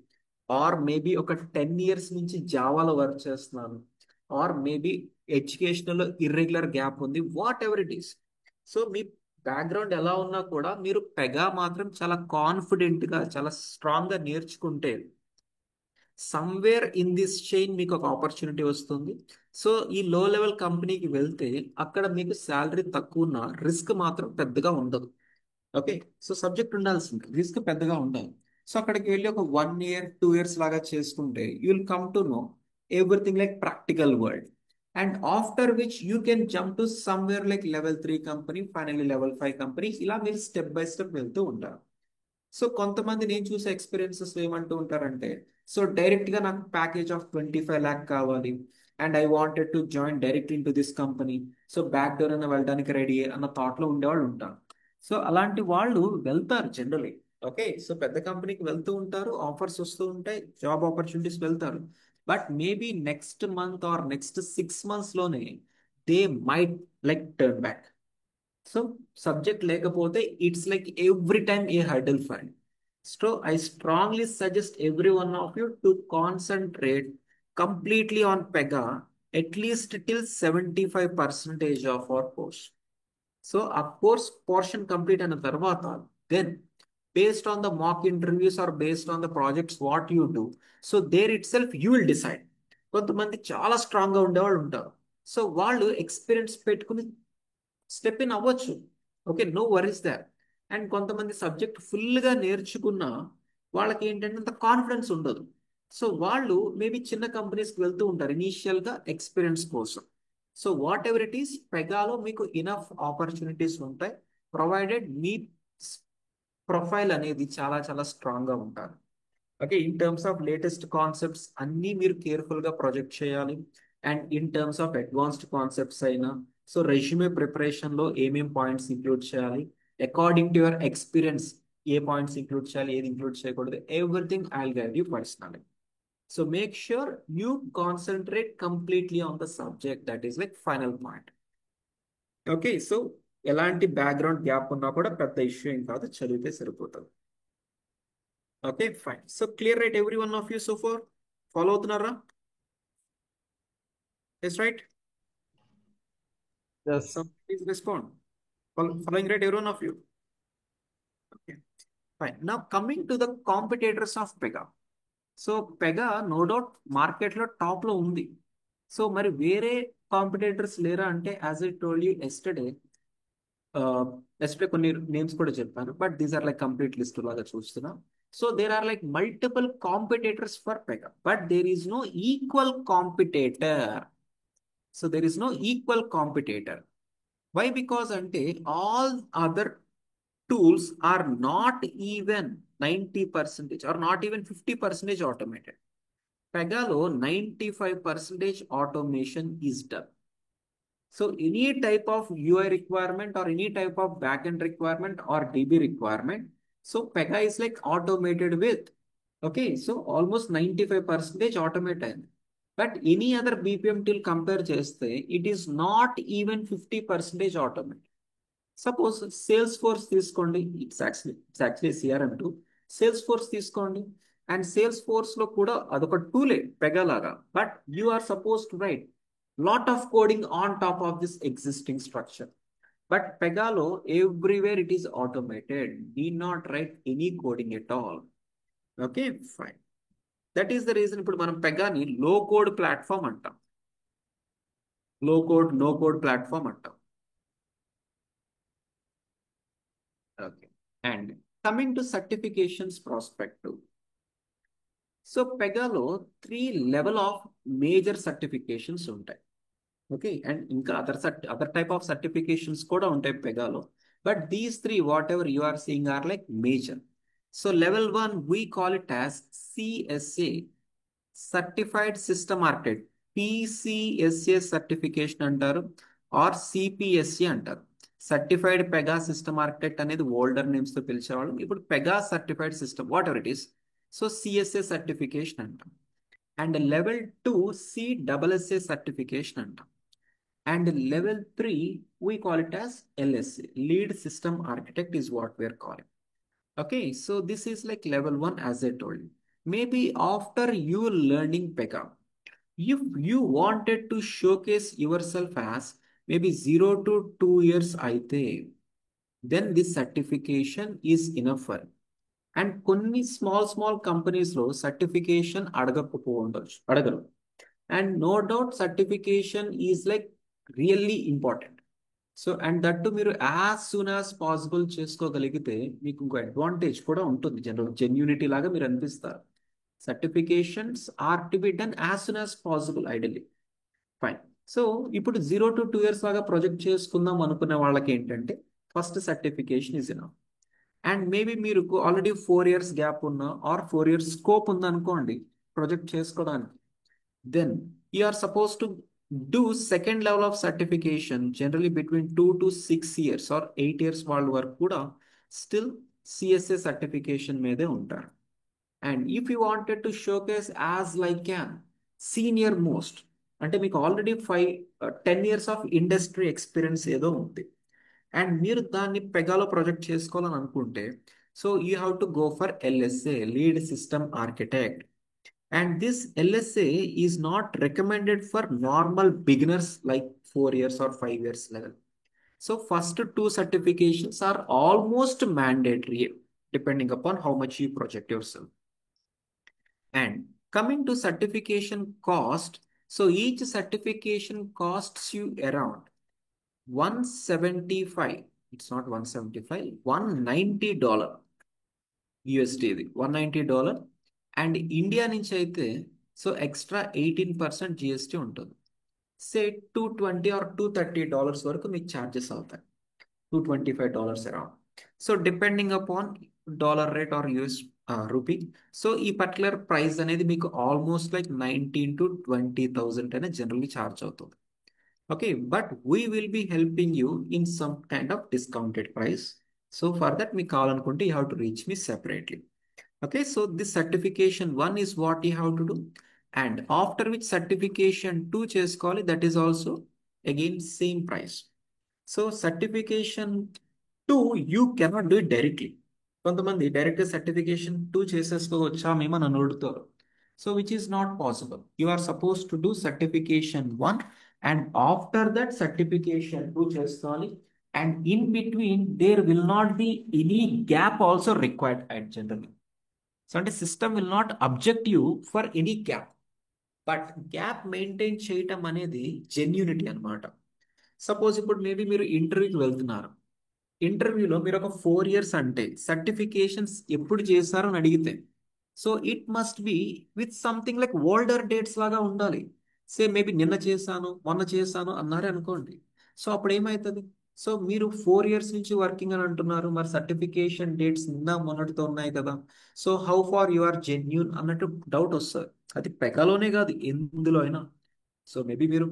ఆర్ మేబీ ఒక 10 years నుంచి జావాలో వర్క్ చేస్తున్నాను, ఆర్ మేబీ ఎడ్యుకేషనల్లో ఇర్రెగ్యులర్ గ్యాప్ ఉంది, what ever it is. So me background ఎలా ఉన్నా కూడా మీరు పెగా మాత్రం చాలా కాన్ఫిడెంట్గా చాలా స్ట్రాంగ్గా నేర్చుకుంటే సమ్వేర్ ఇన్ దిస్ చైన్ మీకు ఒక ఆపర్చునిటీ వస్తుంది. సో ఈ లో లెవెల్ కంపెనీకి వెళ్తే అక్కడ మీకు శాలరీ తక్కువ ఉన్న రిస్క్ మాత్రం పెద్దగా ఉండదు. ఓకే, సో సబ్జెక్ట్ ఉండాల్సింది, రిస్క్ పెద్దగా ఉండాలి. సో అక్కడికి వెళ్ళి ఒక 1 year 2 years లాగా చేసుకుంటే you will come to know everything like practical world. And after which you can jump to somewhere like level 3 company, finally level 5 company, ఇలా మీరు స్టెప్ బై స్టెప్ వెళ్తూ ఉంటారు. సో కొంతమంది నేను చూసే ఎక్స్పీరియన్సెస్ ఏమంటూ ఉంటారంటే, సో డైరెక్ట్గా నాకు ప్యాకేజ్ ఆఫ్ 25 lakh కావాలి and I wanted to join direct in to this company, so back door అయినా వెళ్ళడానికి రెడీ అన్న థాట్లో ఉండేవాళ్ళు ఉంటారు. సో అలాంటి వాళ్ళు వెళ్తారు జనరలీ. ఓకే, సో పెద్ద కంపెనీకి వెళ్తూ ఉంటారు, ఆఫర్స్ వస్తూ ఉంటాయి, జాబ్ ఆపర్చునిటీస్ వెళ్తారు. But maybe next month or next 6 months లోనే they might like turn back. So subject లేకపోతే it's like every time a hurdle find. So I strongly suggest every one of you to concentrate completely on Pega at least till 75% of our course. So ఆ course portion complete అయిన తర్వాత then based on the mock interviews or based on the projects what you do, so there itself you will decide. కొంతమంది చాలా స్ట్రాంగ్గా ఉండేవాళ్ళు ఉంటారు, so వాళ్ళు experience పెట్టుకుని స్టెప్ ఇన్ అవ్వచ్చు. Okay, no worries that. అండ్ కొంతమంది సబ్జెక్ట్ ఫుల్గా నేర్చుకున్న వాళ్ళకి ఏంటంటే అంత కాన్ఫిడెన్స్ ఉండదు. సో వాళ్ళు మేబీ చిన్న కంపెనీస్కి వెళ్తూ ఉంటారు ఇనీషియల్గా ఎక్స్పీరియన్స్ కోసం. So whatever it is, పెగాలో మీకు ఇనఫ్ ఆపర్చునిటీస్ ఉంటాయి, ప్రొవైడెడ్ మీ ప్రొఫైల్ అనేది చాలా చాలా స్ట్రాంగ్గా ఉంటారు. Okay, in terms of latest concepts అన్నీ మీరు కేర్ఫుల్గా ప్రొజెక్ట్ చేయాలి. And in terms of advanced concepts అయినా, సో రెజ్యూమే ప్రిపరేషన్లో ఏమేం పాయింట్స్ ఇంక్లూడ్ చేయాలి, అకార్డింగ్ టు యువర్ ఎక్స్పీరియన్స్ ఏ పాయింట్స్ ఇంక్లూడ్ చేయాలి, ఏది ఇంక్లూడ్ చేయకూడదు, everything I will guide you personally. So make sure you concentrate completely on the subject, that is like final point. Okay, so ఎలాంటి background gap ఉన్నా కూడా పెద్ద issue ఏం కాదు, చదివితే సరిపోతుంది. Okay fine. So clear right every one of you so far? Follow అవుతున్నారా? Yes right. Yes. So please respond. Following right every one of you. Okay fine. Now coming to the competitors of Pega. So Pega no doubt మార్కెట్లో టాప్లో ఉంది. So మరి వేరే competitors లేరా అంటే, as I told you yesterday, కొన్ని names కూడా చెప్పాను, but these are like complete list లాగా చూస్తున్నా. So there are like multiple competitors for Pega, but there is no equal competitor. So there is no equal competitor. Why? Because అంటే all other tools are not even 90% or not even 50% automated. Pegalo 95% automation is done. So any type of UI requirement or any type of backend requirement or DB requirement, so Pega is like automated with. Okay, so almost 95% automated. But any other BPM tool compare cheste, it is not even 50% automated. Suppose Salesforce తీసుకోండి, it's actually CRM too. Salesforce తీసుకోండి, and సేల్స్ ఫోర్స్లో కూడా అదొక టూలే Pega లాగా, but you are suppose to write lot of coding on top of this existing structure. But పెగాలో everywhere it is automated, need not write any coding at all. Okay fine. That is the reason ఇప్పుడు మనం పెగాని low code platform అంటాం, low code no code platform అంటాం. Okay. And coming to certifications perspective. So Pegalo 3 level of major certifications ఉంటాయి. Okay, and ఇంకా other type of certifications కూడా ఉంటాయి Pegalo. But these 3, whatever you are seeing, are like major. So level 1, we call it as CSA, Certified System Architect. PCSA certification అంటారు, or CPSA అంటారు. Certified Pega system architect అనేది older names తో పిలిచేవాళ్ళు, ఇప్పుడు Pega certified system whatever it is, so CSA certification అంటాం. And level 2 CSSA certification అంటాం. And level 3 we call it as LSA, lead system architect is what we're calling. Okay, so this is like level 1 as I told you. Maybe after you learning Pega, if you wanted to showcase yourself as maybe 0 to 2 years అయితే, then this certification is enough for. And కొన్ని small కంపెనీస్లో certification అడగరు. And no doubt certification is like really important. So and that మీరు as soon as possible చేసుకోగలిగితే మీకు ఇంకో advantage కూడా ఉంటుంది, జెన్యూనిటీ లాగా మీరు అనిపిస్తారు. Certifications are to be done as soon as possible ideally. Fine. So ఇప్పుడు 0 to 2 years లాగా ప్రొజెక్ట్ చేసుకుందాం అనుకునే వాళ్ళకి ఏంటంటే first certification is enough. And maybe మీరు ఆల్రెడీ 4 years గ్యాప్ ఉన్నా ఆర్ 4 years స్కోప్ ఉందనుకోండి ప్రొజెక్ట్ చేసుకోవడానికి, then you are suppose to do second level of certification generally between 2 to 6 years or 8 years వాళ్ళ వరకు కూడా still CSA certification మీదే ఉంటారు. And if you wanted to showcase as like an senior most, అంటే మీకు already 10 years of industry experience ఏదో ఉంది and మీరు దాన్ని పెగాలో ప్రొజెక్ట్ చేసుకోవాలని అనుకుంటే so you have to go for LSA, lead system architect. And this LSA is not recommended for normal beginners like 4 years or 5 years level. So first two certifications are almost mandatory depending upon how much you project yourself. And coming to certification cost, so each certification costs you around 175. It's not 175, $190 USD ఇది 190. And India నుంచి అయితే so extra 18% GST ఉంటుంది. సే $220 or $230 వరకు మీకు charges అవుతాయి. $225 అరౌండ్. So depending upon dollar rate or US rupee. So ఈ particular price అనేది మీకు ఆల్మోస్ట్ లైక్ 19,000 to 20,000 అనే జనరల్లీ ఛార్జ్ అవుతుంది. Okay, but we will be helping you in some kind of discounted price. So for that మీకు కావాలనుకుంటే you have to reach me separately. Okay, so this certification 1 is what you have to do, and after which certification 2 చేసుకోవాలి, that is also again same price. So certification 2 you cannot do it directly. కొంతమంది direct certification 2 చేసేసుకోవచ్చా మేము నన్ను అడుగుతారు. So which is not possible. You are suppose to do certification 1 and after that certification 2 చేసుకోవాలి. And in between there will not be any gap also required at general. So అంటే system will not object you for any gap, but gap maintain చేయటం అనేది genuinity అనమాట. Suppose ఇప్పుడు maybe మీరు ఇంటర్వ్యూకి వెళ్తున్నారు, ఇంటర్వ్యూలో మీరు ఒక 4 years అంటే సర్టిఫికేషన్స్ ఎప్పుడు చేశారో అని అడిగితే so it must be with something like older dates లాగా ఉండాలి. మేబీ నిన్న చేశాను మొన్న చేశాను అన్నారే అనుకోండి, సో అప్పుడు ఏమవుతుంది? సో మీరు 4 years నుంచి వర్కింగ్ అని అంటున్నారు, మరి సర్టిఫికేషన్ డేట్స్ నిన్న మొన్నటితో ఉన్నాయి కదా, so how far you are genuine అన్నట్టు డౌట్ వస్తుంది. అది పెగాలోనే కాదు ఎందులో అయినా. సో మేబీ మీరు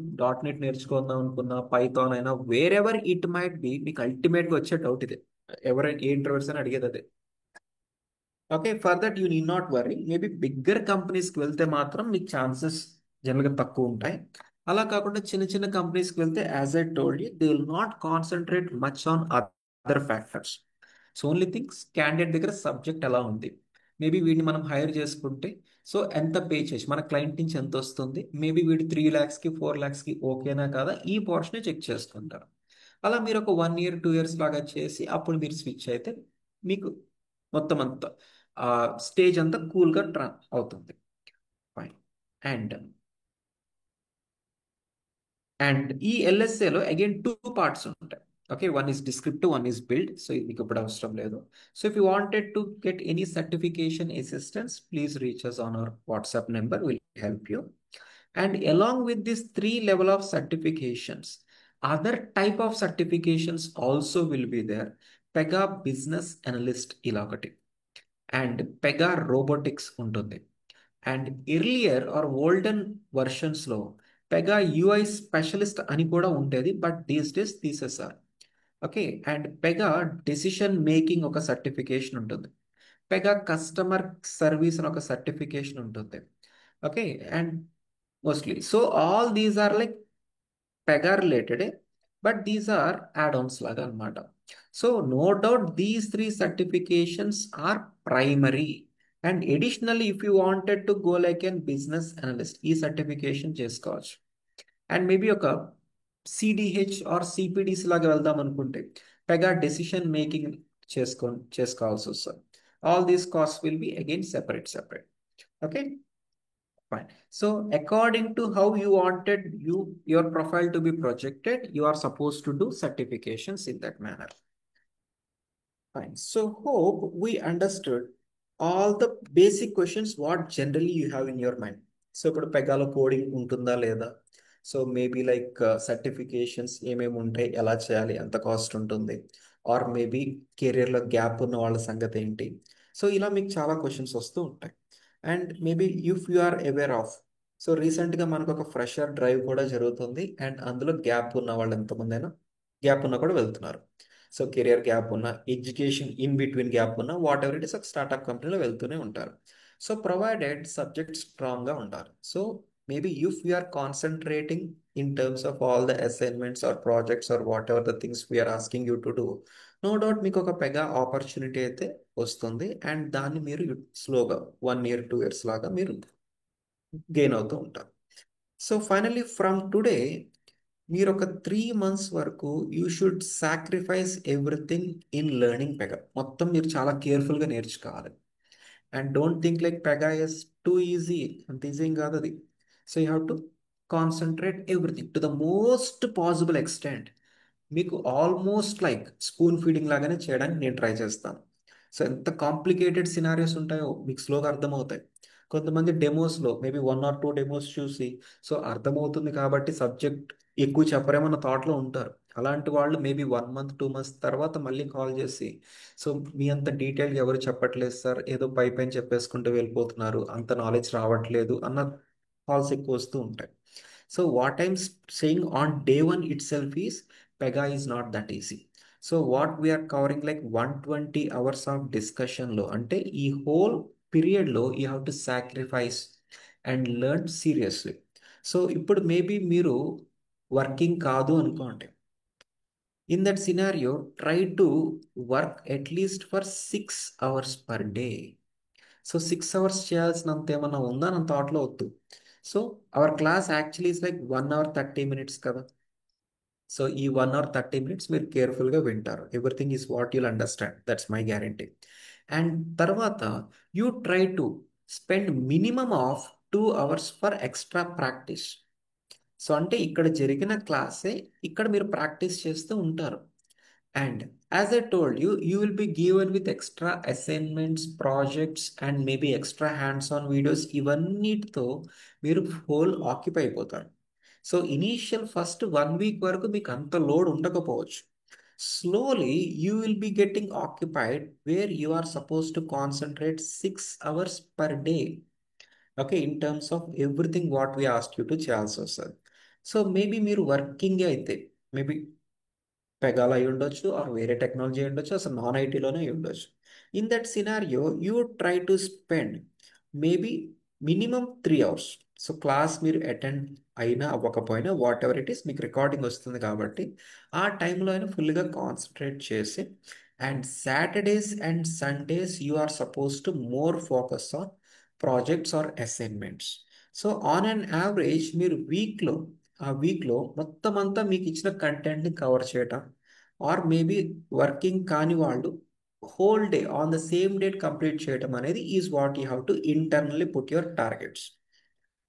.NET నేర్చుకుందాం అనుకున్న పైథాన్ అయినా wear ever it might B, మీకు అల్టిమేట్ గా వచ్చే డౌట్ ఇదే. ఎవరైనా ఏ ఇంటర్వ్యూస్ అని అడిగేది అదే. Okay, for that you need not worry. Maybe bigger కంపెనీస్కి వెళ్తే మాత్రం మీకు ఛాన్సెస్ జనరల్గా తక్కువ ఉంటాయి. అలా కాకుండా చిన్న చిన్న కంపెనీస్కి వెళ్తే as I told you they will not concentrate much on other factors. So only things candidate దగ్గర సబ్జెక్ట్ ఎలా ఉంది, మేబీ వీడిని మనం హైర్ చేసుకుంటే సో ఎంత పే చేసి మన క్లయింట్ నుంచి ఎంత వస్తుంది, మేబీ వీడు 3 lakhsకి 4 lakhsకి ఓకేనా కాదా, ఈ పోర్షనే చెక్ చేసుకుంటారు. అలా మీరు ఒక 1 year 2 years లాగా చేసి అప్పుడు మీరు స్విచ్ అయితే మీకు మొత్తం అంతా స్టేజ్ అంతా కూల్గా అవుతుంది. ఫైన్. అండ్ అండ్ ఈ LSAలో అగైన్ 2 parts ఉంటాయి. Okay, one is descriptive, one is build. So ఇది మీకు ఇప్పుడు అవసరం లేదు. So if you wanted to get any certification assistance please reach us on our WhatsApp number, will help you. And along with this 3 level of certifications, other type of certifications also will be there. Pega business analyst ఇలా ఒకటి, and Pega robotics ఉంటుంది. And earlier or olden వర్షన్స్లో Pega UI specialist అని కూడా ఉండేది, but these days తీసేసారు. Okay, and Pega decision making ఒక certification ఉంటుంది, పెగా కస్టమర్ సర్వీస్ అని ఒక సర్టిఫికేషన్ ఉంటుంది. Okay, and mostly so all these are like Pega related, but these are add-ons లాగా అనమాట. So no doubt these 3 certifications are primary. And additionally if you wanted to go like an business analyst ఈ certification చేసుకోవచ్చు. And maybe ఒక CDH are CPDC లాగా వెళ్దాం అనుకుంటే Pega decision making చేసుకోవాల్సి వస్తుంది. All these cost will be again separate. Okay, fine. So according to how you wanted your profile to be projected, you are supposed to do certifications in that manner. Fine. So hope we understood all the basic questions what generally you have in your mind. So ఇప్పుడు పెగాలో coding ఉంటుందా లేదా, so maybe like certifications ఏమేమి ఉంటాయి, ఎలా చేయాలి, ఎంత cost ఉంటుంది, or maybe కెరియర్లో గ్యాప్ ఉన్న వాళ్ళ సంగతి ఏంటి. సో ఇలా మీకు చాలా క్వశ్చన్స్ వస్తూ ఉంటాయి. And maybe if you are aware of so రీసెంట్గా మనకు ఒక ఫ్రెషర్ డ్రైవ్ కూడా జరుగుతుంది అండ్ అందులో గ్యాప్ ఉన్న వాళ్ళు ఎంతమందైనా గ్యాప్ ఉన్నా కూడా వెళ్తున్నారు. సో కెరియర్ గ్యాప్ ఉన్న, ఎడ్యుకేషన్ ఇన్ బిట్వీన్ గ్యాప్ ఉన్న, వాట్ ఎవర్ ఇట్ ఇస్ ఒక స్టార్ట్అప్ కంపెనీలో వెళ్తూనే ఉంటారు. సో ప్రొవైడెడ్ సబ్జెక్ట్ స్ట్రాంగ్గా ఉండాలి. So maybe if we're concentrating in terms of all the assignments or projects or whatever the things we're asking you to do, no doubt మీకు ఒక Pega opportunity అయితే వస్తుంది and దాన్ని మీరు స్లోగా 1 year 2 years లాగా మీరు గెయిన్ అవుతూ ఉంటారు. సో ఫైనలీ ఫ్రమ్ టుడే మీరు ఒక 3 months వరకు you should sacrifice everything in learning Pega. మొత్తం మీరు చాలా కేర్ఫుల్గా నేర్చుకోవాలి. And don't think like Pega is two easy, అంత ఈజీ ఏం కాదు అది. So you have to concentrate everything to the most possible extent. మీకు ఆల్మోస్ట్ లైక్ స్పూన్ ఫీడింగ్ లాగానే చేయడానికి నేను ట్రై చేస్తాను. సో ఎంత కాంప్లికేటెడ్ సినారియోస్ ఉంటాయో మీకు స్లోగా అర్థమవుతాయి. కొంతమంది డెమోస్లో మేబీ 1 or 2 డెమోస్ చూసి సో అర్థమవుతుంది కాబట్టి సబ్జెక్ట్ ఎక్కువ చెప్పరేమన్న థాట్లో ఉంటారు. అలాంటి వాళ్ళు మేబీ 1 month 2 months తర్వాత మళ్ళీ కాల్ చేసి సో మీ అంత డీటెయిల్గా ఎవరు చెప్పట్లేదు సార్, ఏదో పై పైన చెప్పేసుకుంటూ వెళ్ళిపోతున్నారు, అంత నాలెడ్జ్ రావట్లేదు అన్న కాల్స్ ఎక్కువ వస్తూ ఉంటాయి. So what I'm saying on day one itself is Pega is not that easy. So what we're covering like 120 hours of డిస్కషన్లో అంటే ఈ హోల్ పీరియడ్లో you have to sacrifice and learn seriously. So ఇప్పుడు maybe మీరు working కాదు అనుకోండి. In that scenario try to work at least for 6 hours per day. So 6 hours చేయాల్సినంత ఏమన్నా ఉందా నా థాట్లో వద్దు. So our class actually is like 1 hour 30 minutes కదా. సో ఈ 1 hour 30 minutes మీరు కేర్ఫుల్గా వింటారు. Everything is what you'll understand, that's my guarantee. And తర్వాత you try to spend minimum of 2 hours for extra practice. So అంటే ఇక్కడ జరిగిన క్లాసే ఇక్కడ మీరు ప్రాక్టీస్ చేస్తూ ఉంటారు. And as I told you, you will be given with extra assignments, projects and maybe extra hands on videos. ఇవన్నిటితో మీరు హోల్ ఆక్యుపై అయిపోతారు. సో ఇనీషియల్ ఫస్ట్ 1 week వరకు మీకు అంత లోడ్ ఉండకపోవచ్చు. Slowly you will be getting occupied where you are suppose to concentrate 6 hours per day. Okay, in terms of everything what we ask you to చేయాల్సి వస్తుంది. So maybe మీరు working అయితే maybe పెగాల అయి ఉండొచ్చు ఆర్ వేరే technology అయి ఉండొచ్చు, అసలు నాన్ ఐటీలోనే అయి ఉండొచ్చు. In that scenario you try to spend maybe minimum 3 hours. So class మీరు అటెండ్ అయినా అవ్వకపోయినా వాట్ ఎవర్ ఇట్ ఈస్ మీకు రికార్డింగ్ వస్తుంది కాబట్టి ఆ టైంలో అయినా ఫుల్గా కాన్సన్ట్రేట్ చేసి and Saturdays and Sundays you are suppose to more focus on projects or assignments. So on an average మీరు ఆ వీక్లో మొత్తం అంతా మీకు ఇచ్చిన కంటెంట్ని కవర్ చేయటం ఆర్ మేబీ వర్కింగ్ కాని వాళ్ళు whole day on the same date complete చేయటం అనేది is what you have to internally put your targets.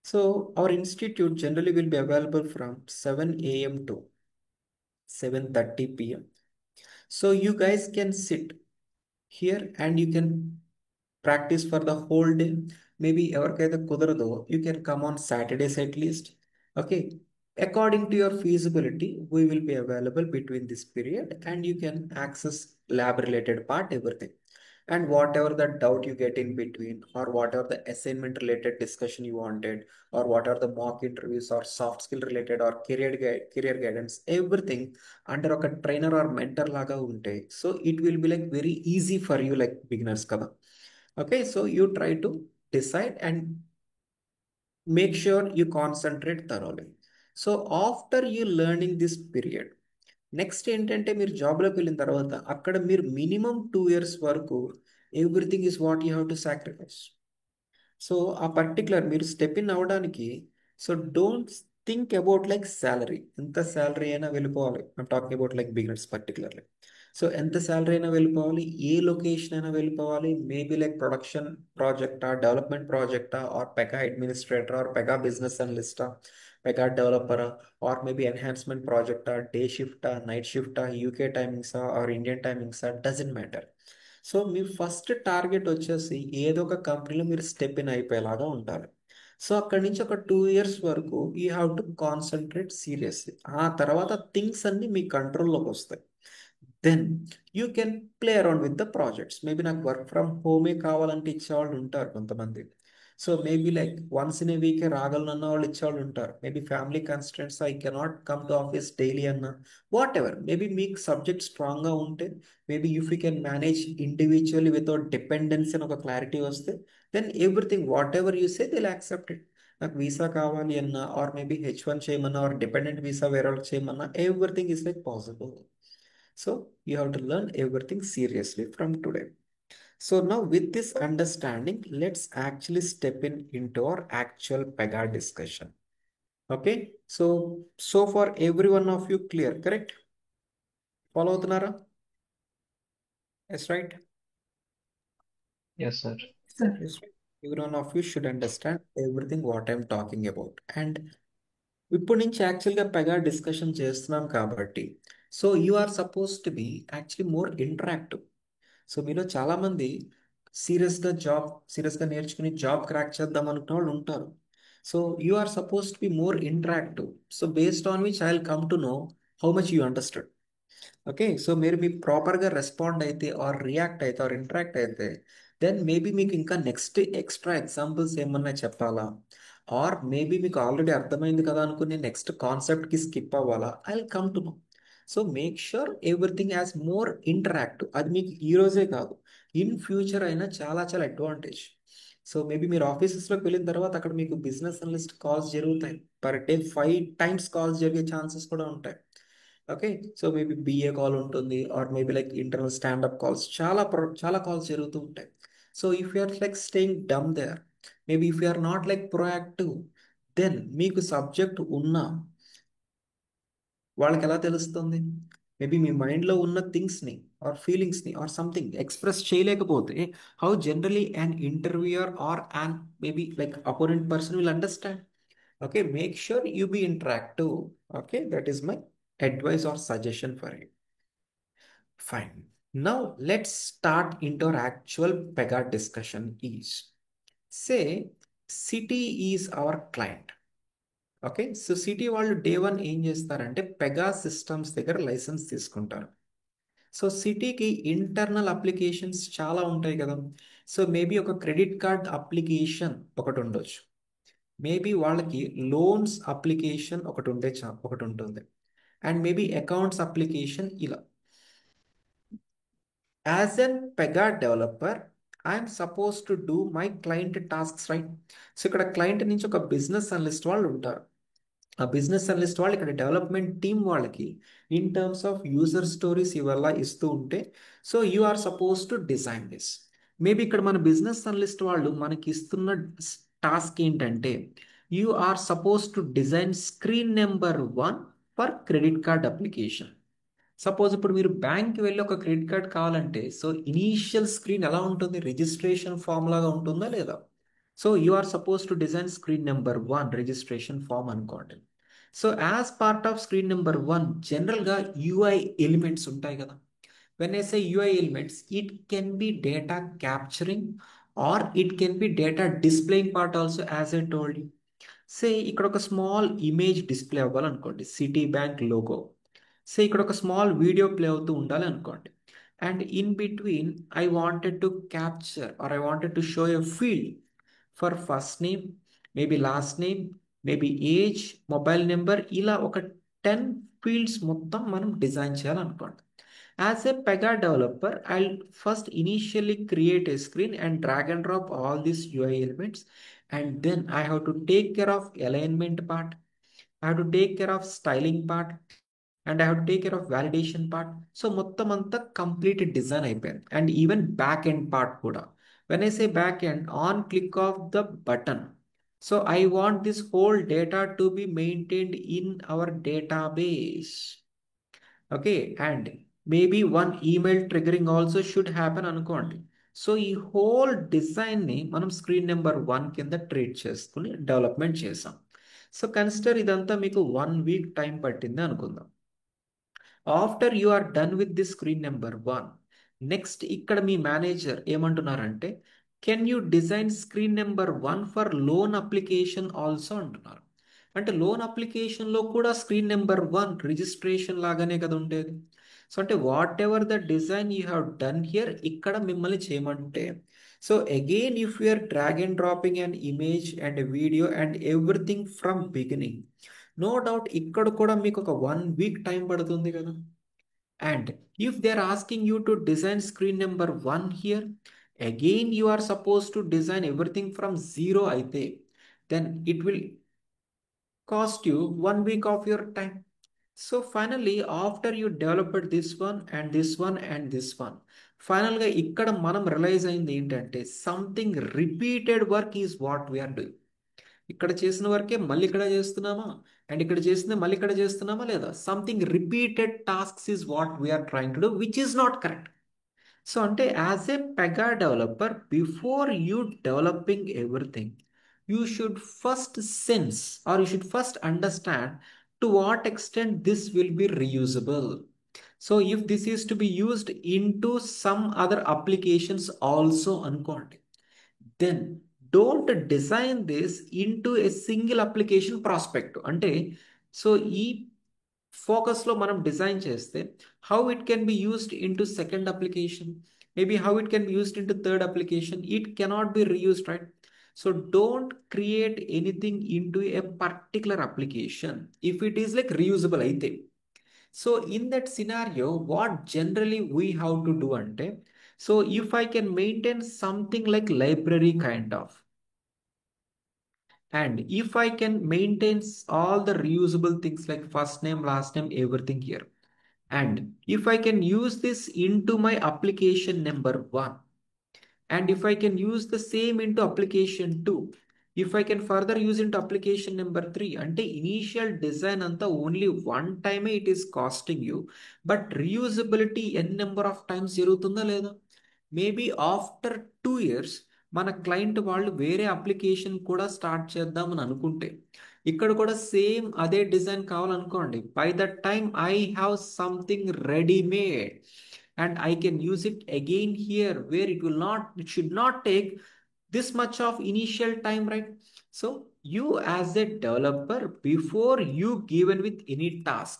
So our institute generally will be available from 7 a.m. to 7:30 p.m. So you guys can sit here and you can practice for the whole day. Maybe ఎవరికైతే కుదరదో you can come on Saturdays at least. Okay, according to your feasibility we will be available between this period and you can access lab related part everything. And whatever the doubt you get in between or whatever the assignment related discussion you wanted or whatever the mock interviews or soft skill related or career guidance, everything under ఒక trainer or mentor లాగా ఉంటాయి. So it will be like very easy for you like beginners కదా. Okay, so you try to decide and make sure you concentrate thoroughly. So after you learning this period, next ఏంటంటే మీరు జాబ్లోకి వెళ్ళిన తర్వాత అక్కడ మీరు మినిమం 2 years వరకు everything is what you have to sacrifice. So ఆ పర్టికులర్ మీరు స్టెప్ ఇన్ అవ్వడానికి so don't think about like salary, ఎంత శాలరీ అయినా వెళ్ళిపోవాలి. I'm talking about like beginners particularly. So ఎంత శాలరీ అయినా వెళ్ళిపోవాలి, ఏ లొకేషన్ అయినా వెళ్ళిపోవాలి, మేబీ లైక్ ప్రొడక్షన్ ప్రాజెక్టా, డెవలప్మెంట్ ప్రాజెక్టా or Pega administrator or Pega business అనలిస్టా, పెగా డెవలపరా ఆర్ మేబీ ఎన్హాన్స్మెంట్ ప్రాజెక్టా, డే షిఫ్టా, నైట్ షిఫ్టా, యూకే టైమింగ్సా ఆర్ ఇండియన్ టైమింగ్సా, డజంట్ మ్యాటర్. సో మీ ఫస్ట్ టార్గెట్ వచ్చేసి ఏదో ఒక కంపెనీలో మీరు స్టెప్ ఇన్ అయిపోయేలాగా ఉండాలి. సో అక్కడి నుంచి ఒక 2 years వరకు you have to concentrate seriously. ఆ తర్వాత థింగ్స్ అన్ని మీ కంట్రోల్లోకి వస్తాయి. Then you can play around with the projects. Maybe నాకు వర్క్ ఫ్రమ్ హోమే కావాలంటే ఇచ్చేవాళ్ళు ఉంటారు కొంతమంది. So maybe like once in a week రాగలను అన్న వాళ్ళు ఇచ్చేవాళ్ళు ఉంటారు. Maybe family constraints I cannot come to office daily అన్న వాట్ ఎవర్. మేబీ మీకు సబ్జెక్ట్ స్ట్రాంగ్గా ఉంటే maybe if you can manage individually without dependence అని ఒక క్లారిటీ వస్తే then everything whatever you say they will accept it. నాకు visa కావాలి అన్నా ఆర్ మేబీ H1 చేయమన్నా ఆర్ డిపెండెంట్ వీసా వేరే వాళ్ళకి చేయమన్నా everything is like possible. So you have to learn everything seriously from today. So now with this understanding, let's actually step into our actual PEGA discussion. Okay. So far every one of you clear, correct? Follow అవుతున్నారా? Yes, right? Yes, sir. Sir. Yes, right. Every one of you should understand everything what I'm talking about. And ఇప్పుడు నుంచి యాక్చువల్గా Pega discussion చేస్తున్నాం కాబట్టి so you are suppose to be actually more interactive. So మీలో చాలామంది సీరియస్గా నేర్చుకుని job crack చేద్దాం అనుకున్న వాళ్ళు ఉంటారు. So you are suppose to be more interactive. So based on which I will come to know how much you understood. Okay. So మీరు ప్రాపర్గా రెస్పాండ్ అయితే ఆర్ రియాక్ట్ అయితే ఆర్ ఇంటరాక్ట్ అయితే దెన్ మేబీ మీకు ఇంకా నెక్స్ట్ ఎక్స్ట్రా ఎగ్జాంపుల్స్ ఏమన్నా చెప్పాలా or maybe మీకు ఆల్రెడీ అర్థమైంది కదా అనుకుని నెక్స్ట్ కాన్సెప్ట్కి స్కిప్ అవ్వాలా I will come to no. So make sure everything as more interactive. అది మీకు ఈ రోజే కాదు ఇన్ ఫ్యూచర్ అయినా చాలా చాలా అడ్వాంటేజ్. సో మేబీ మీరు ఆఫీసెస్లోకి వెళ్ళిన తర్వాత అక్కడ మీకు బిజినెస్ అనలిస్ట్ కాల్స్ జరుగుతాయి. పర్ డే 5 times కాల్స్ జరిగే ఛాన్సెస్ కూడా ఉంటాయి. Okay. So maybe BA call ఉంటుంది or maybe like internal standup calls చాలా కాల్స్ జరుగుతూ ఉంటాయి. So if you are like staying dumb there maybe if you are not like proactive then మీకు subject ఉన్నా వాళ్ళకి ఎలా తెలుస్తుంది? మేబీ మీ మైండ్లో ఉన్న థింగ్స్ని ఆర్ ఫీలింగ్స్ని ఆర్ సంథింగ్ ఎక్స్ప్రెస్ చేయలేకపోతే how generally an interviewer are an maybe like opponent person will understand. Okay, make sure you be interactive. Okay, that is my advice or suggestion for you. Fine. Now let's start into our actual PEGA discussion is, say, City is our client. Okay, so City వాళ్ళు day 1 ఏం చేస్తారంటే Pega systems దగ్గర licence తీసుకుంటారు. So సిటీకి internal applications చాలా ఉంటాయి కదా. So maybe ఒక క్రెడిట్ కార్డ్ అప్లికేషన్ ఒకటి ఉండొచ్చు. మేబీ వాళ్ళకి లోన్స్ అప్లికేషన్ ఒకటి ఉంటుంది అండ్ మేబీ అకౌంట్స్ అప్లికేషన్ ఇలా. As N Pega developer I'm suppose to do my client tasks, right? So ఇక్కడ క్లయింట్ నుంచి ఒక బిజినెస్ అనలిస్ట్ వాళ్ళు ఉంటారు. ఆ బిజినెస్ అనలిస్ట్ వాళ్ళు ఇక్కడ డెవలప్మెంట్ టీమ్ వాళ్ళకి in terms of user stories ఇవల్ల ఇస్తూ ఉంటే so you are suppose to design this. Maybe ఇక్కడ మన బిజినెస్ అనలిస్ట్ వాళ్ళు మనకి ఇస్తున్న టాస్క్ ఏంటంటే you are suppose to design screen number 1 for credit card application. Suppose ఇప్పుడు మీరు బ్యాంక్కి వెళ్ళి ఒక క్రెడిట్ కార్డ్ కావాలంటే సో ఇనీషియల్ స్క్రీన్ ఎలా ఉంటుంది? రిజిస్ట్రేషన్ ఫామ్ లాగా ఉంటుందా లేదా? So you are suppose to design screen number 1 registration form అనుకోండి. So as part of screen number 1 జనరల్గా యూఐ ఎలిమెంట్స్ ఉంటాయి కదా. When I say UI elements it can be data capturing or it can be data displaying part also as I told you. Say ఇక్కడ ఒక small image display అవ్వాలనుకోండి, Citibank logo. Say ఇక్కడ ఒక small video play అవుతూ ఉండాలి అనుకోండి. And in between I wanted to capture or I wanted to show a field for first name, maybe last name, maybe age, mobile number, ఇలా ఒక 10 fields మొత్తం మనం design చేయాలనుకోండి. As a Pega developer, I'll first initially create a screen and drag and drop all these UI elements. And then I have to take care of alignment part. I have to take care of styling part. And I have to take care of validation part. So మొత్తం అంతా complete design అయిపోయింది. And even back end part కూడా. When I say back end, on click of the button. So I want this whole data to be maintained in our database. Okay, and maybe one email triggering also should happen అనుకోండి. So ఈ whole డిజైన్ని మనం screen number 1 కింద treat చేసుకుని development చేసాం. So consider ఇదంతా మీకు 1 week time పట్టింది అనుకుందాం. After you are done with the screen number 1 next ఇక్కడ మీ మేనేజర్ ఏమంటున్నారంటే can you design screen number 1 for loan application also అంటున్నారు. అంటే లోన్ అప్లికేషన్లో కూడా స్క్రీన్ నెంబర్ 1 రిజిస్ట్రేషన్ లాగానే కదా ఉండేది. సో అంటే what ever the design you have done here ఇక్కడ మిమ్మల్ని చేయమంటే So again, if we are drag and dropping an image and a video and everything from beginning, no doubt ఇక్కడ కూడా మీకు ఒక 1 week టైం పడుతుంది కదా. And if they're asking you to design screen number 1 here, again you are supposed to design everything from zero అయితే, then it will cost you 1 week of your time. So finally, after you developed this one and this one and this one, ఫైనల్గా ఇక్కడ మనం realise అయింది ఏంటంటే something repeated work is what we're doing. ఇక్కడ చేసిన వర్కే మళ్ళీ ఇక్కడ చేస్తున్నామా, అండ్ ఇక్కడ చేసింది మళ్ళీ ఇక్కడ చేస్తున్నామా లేదా, something repeated tasks is what we're trying to do, which is not correct. So అంటే as a Pega developer, before you developing everything, you should first sense or you should first understand to what extent this will be reusable. So if this is to be used into some other applications also అనుకోండి, then don't design this into a single application prospect. అంటే so ఈ ఫోకస్లో మనం design చేస్తే how it can be used into second application, maybe how it can be used into third application, it cannot be reused, right? So don't create anything into a particular application if it is like reusable అయితే. So in that scenario, what generally we have to do ante, so if I can maintain something like library kind of, and if I can maintain all the reusable things like first name, last name, everything here, and if I can use this into my application number 1, and if I can use the same into application 2, if I can further use into application number 3, ante initial design anta only one time it is costing you, but reusability n number of times జరుగుతుందా లేదా. Maybe after 2 years మన client వాళ్ళు వేరే application కూడా start చేద్దామని అనుకుంటే, ఇక్కడ కూడా సేమ్ అదే డిజైన్ కావాలనుకోండి, by that time I have something readymade and I can use it again here where it should not take this much of initial time, right? So you as a developer, before you given with any task,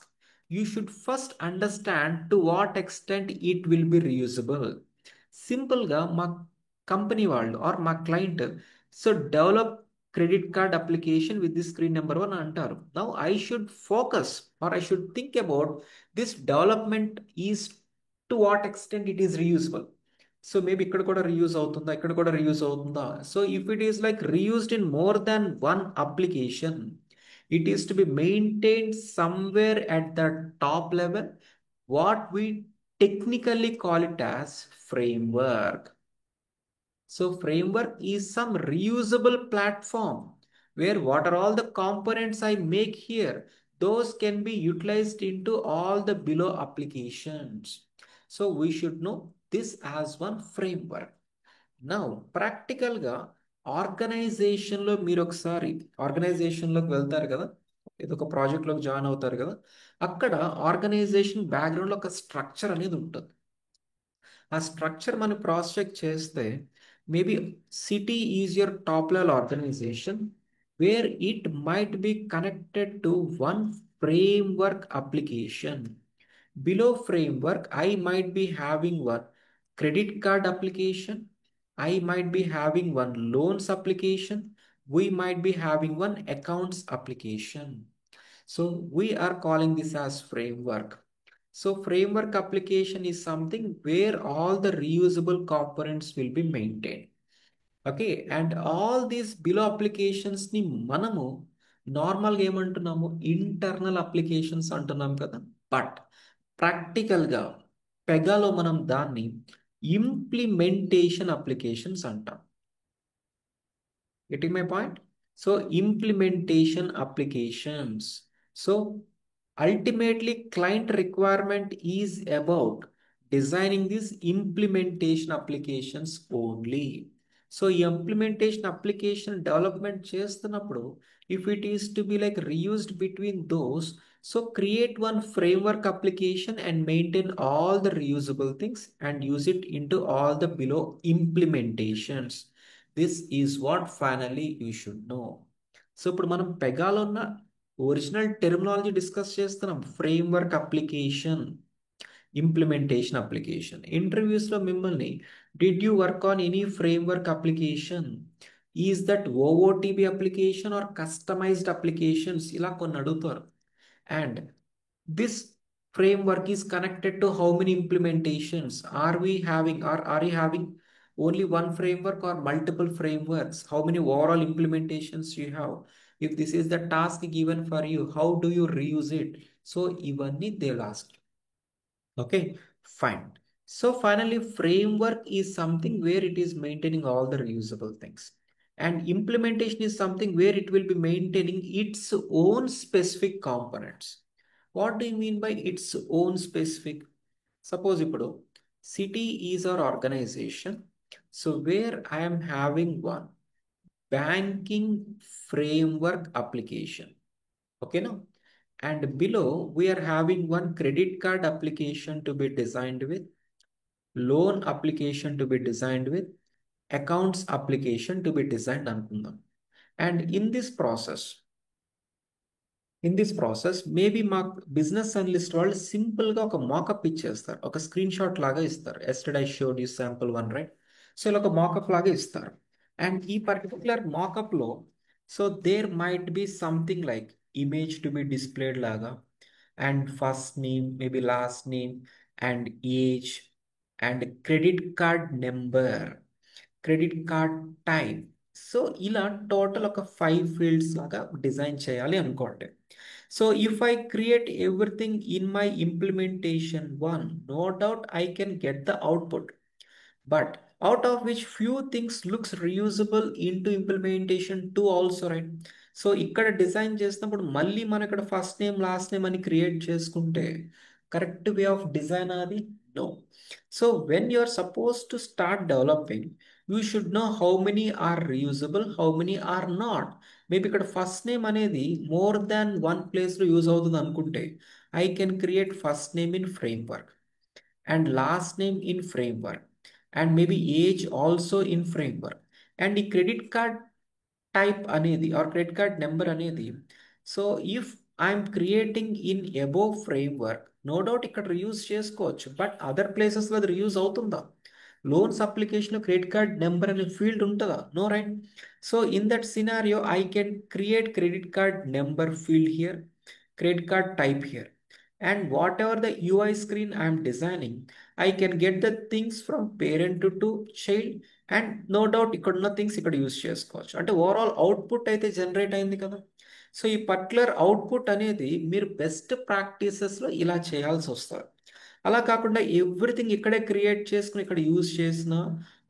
you should first understand to what extent it will be reusable. సింపుల్గా మా company వాళ్ళు or మా client so develop credit card application with the screen number 1 అంటారు. Now I should focus or I should think about this development is to what extent it is reusable. So maybe ఇక్కడ కూడా reuse అవుతుందా, ఇక్కడ కూడా reuse అవుతుందా. So if it is like reused in more than one application, it is to be maintained somewhere at the top level, what we technically call it as framework. So framework is some reusable platform where what are all the components I make here, those can be utilized into all the below applications. So we should know this as one framework. Now ప్రాక్టికల్గా ఆర్గనైజేషన్లో మీరు ఒకసారి ఆర్గనైజేషన్లోకి వెళ్తారు కదా, ఏదో ఒక ప్రాజెక్ట్లోకి join అవుతారు కదా, అక్కడ ఆర్గనైజేషన్ బ్యాక్గ్రౌండ్లో ఒక స్ట్రక్చర్ అనేది ఉంటుంది. ఆ స్ట్రక్చర్ మనం క్రాస్ చెక్ చేస్తే maybe Citi is your top level organisation where it might be connected to one framework application. Below framework, I might be having one credit card application. I might be having one loans application. We might be having one accounts application. So we are calling this as framework. So framework application is something where all the reusable components will be maintained. Okay, and all these below అప్లికేషన్స్ని మనము నార్మల్గా ఏమంటున్నాము, internal applications అంటున్నాం కదా. But ప్రాక్టికల్గా పెగాలో మనం దాన్ని implementation applications అంటాం. Getting my point? So implementation applications. So ultimately client requirement is about designing these implementation applications only. So implementation application development చేస్తున్నప్పుడు if it is to be like reused between those, so create one framework application and maintain all the reusable things and use it into all the below implementations. This is what finally you should know. So ఇప్పుడు మనం పెగాలో ఉన్న original terminology discuss చేస్తున్నాం, framework application. Implementation application. ఇంటర్వ్యూస్లో మిమ్మల్ని did you work on any framework application, is that OOTB application or customized applications, ఇలా కొన్ని అడుగుతారు. And this framework is connected to how many implementations are we having, or are you having only one framework or multiple frameworks? How many overall implementations you have? If this is the task given for you, how do you reuse it? So ivanni they'll ask. Okay, fine. So finally, framework is something where it is maintaining all the reusable things, and implementation is something where it will be maintaining its own specific components. What do you mean by its own specific? Suppose ఇప్పుడు city is our organization. So where I am having one banking framework application. Okay, now, and below we are having one credit card application to be designed with, loan application to be designed with, accounts application to be designed అనుకుందాం. And in this process maybe మా business analyst వాళ్ళు సింపుల్గా ఒక మాకప్ ఇచ్చేస్తారు, ఒక screen shot లాగా ఇస్తారు. Yesterday I showed you sample one, right? So ఇలా ఒక మాకప్ లాగా ఇస్తారు. అండ్ ఈ పర్టికులర్ మాకప్లో so there might be something like image to be displayed లాగా, and first name, maybe last name, and age, and credit card number, credit card time. So ఇలా total ఒక 5 fields లాగా design చేయాలి అనుకోండి. So if I create everything in my implementation one, no doubt I can get the output, but out of which few things looks reusable into implementation two also, right? So ఇక్కడ design చేసినప్పుడు మళ్ళీ మనం ఇక్కడ first name last name అని create చేసుకుంటే correct way of design అది? No. So when you are suppose to start developing, you should know how many are reusable, how many are not. Maybe ఇక్కడ first name అనేది more than one ప్లేస్లో use అవుతుంది అనుకుంటే I can create first name in framework and last name in framework and maybe age also in framework. And ఈ credit card type అనేది or credit card number అనేది, so if I'm creating in above framework, no doubt ఇక్కడ reuse చేసుకోవచ్చు, but other ప్లేసెస్లో అది reuse అవుతుందా? Loans అప్లికేషన్లో credit card number అనే ఫీల్డ్ ఉంటుందా? No, right? So in that scenario I can create credit card number field here, credit card type here, and whatever the UI screen I am designing, I can get the things from parent to child, and no doubt ఇక్కడ ఉన్న things ఇక్కడ use చేసుకోవచ్చు. అంటే overall output అయితే generate అయింది కదా. So ఈ particular output అనేది మీరు బెస్ట్ ప్రాక్టీసెస్లో ఇలా చేయాల్సి వస్తారు. అలా కాకుండా ఎవ్రీథింగ్ ఇక్కడే క్రియేట్ చేసుకుని ఇక్కడ యూజ్ చేసిన,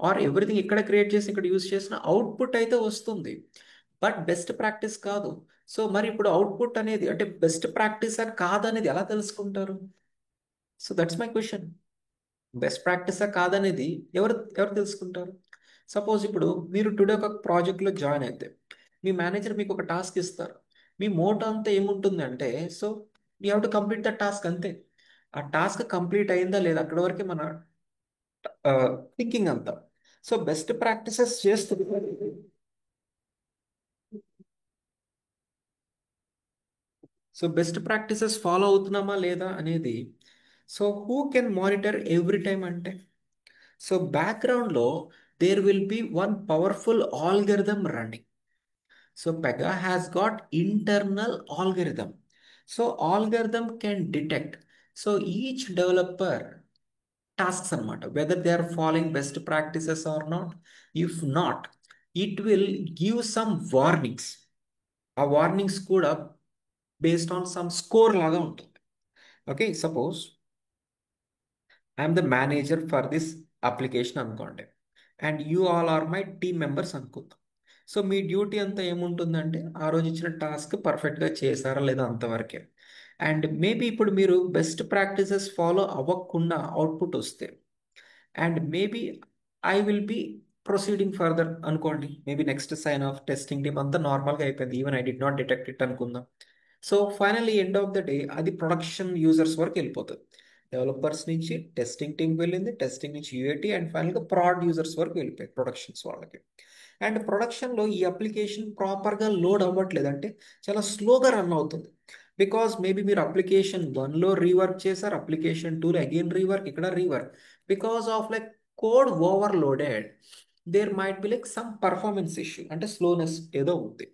ఆర్ ఎవ్రీథింగ్ ఇక్కడ క్రియేట్ చేసి ఇక్కడ యూజ్ చేసిన అవుట్పుట్ అయితే వస్తుంది, బట్ బెస్ట్ ప్రాక్టీస్ కాదు. సో మరి ఇప్పుడు అవుట్పుట్ అనేది అంటే బెస్ట్ ప్రాక్టీసా కాదనేది ఎలా తెలుసుకుంటారు? So that's my question. Best ప్రాక్టీసా కాదనేది ఎవరు ఎవరు తెలుసుకుంటారు? సపోజ్ ఇప్పుడు మీరు టుడే ఒక ప్రాజెక్ట్లో జాయిన్ అయితే మీ మేనేజర్ మీకు ఒక టాస్క్ ఇస్తారు. మీ మోటో అంతా ఏముంటుందంటే, so you have to complete the task, అంతే. ఆ టాస్క్ కంప్లీట్ అయిందా లేదా అక్కడి వరకే మన థింకింగ్ అంతా. సో బెస్ట్ ప్రాక్టీసెస్ చేస్తుంది. సో బెస్ట్ ప్రాక్టీసెస్ ఫాలో అవుతున్నామా లేదా అనేది, so who can monitor every time అంటే, సో బ్యాక్గ్రౌండ్లో there will be one powerful algorithm running. So Pega has got internal algorithm. So algorithm can detect. So each developer tasks anamata whether they are following best practices or not. If not, it will give some warnings. ఆ warnings కూడా based on some score లాగా ఉంటుంది. Okay, suppose I'm the manager for this application అనుకోండి, and you all are my team members అనుకుందాం. So మీ డ్యూటీ అంతా ఏముంటుందంటే ఆ రోజు ఇచ్చిన టాస్క్ పర్ఫెక్ట్గా చేశారా లేదా అంతవరకే. అండ్ మేబీ ఇప్పుడు మీరు బెస్ట్ ప్రాక్టీసెస్ ఫాలో అవ్వకుండా అవుట్పుట్ వస్తే, and maybe I will be proceeding further అనుకోండి, maybe next sign off testing team అంతా నార్మల్గా అయిపోయింది, even I did not detect it అనుకుందాం. So finally end of the day అది ప్రొడక్షన్ యూజర్స్ వరకు వెళ్ళిపోతుంది. డెవలపర్స్ నుంచి టెస్టింగ్ టీంకి వెళ్ళింది, టెస్టింగ్ నుంచి యూఏటీ, అండ్ ఫైనల్గా ప్రాడ్ యూజర్స్ వరకు వెళ్ళిపోయి ప్రొడక్షన్స్ వాళ్ళకి. అండ్ ప్రొడక్షన్లో ఈ అప్లికేషన్ ప్రాపర్గా లోడ్ అవ్వట్లేదు, అంటే చాలా స్లోగా రన్ అవుతుంది. బికాస్ మేబీ మీరు అప్లికేషన్ వన్లో రీవర్క్ చేశారు, అప్లికేషన్ టూలో అగైన్ రీవర్క్, ఇక్కడ rework. Because of like code overloaded, there might be like some performance issue, అంటే స్లోనెస్ ఏదో ఉంది.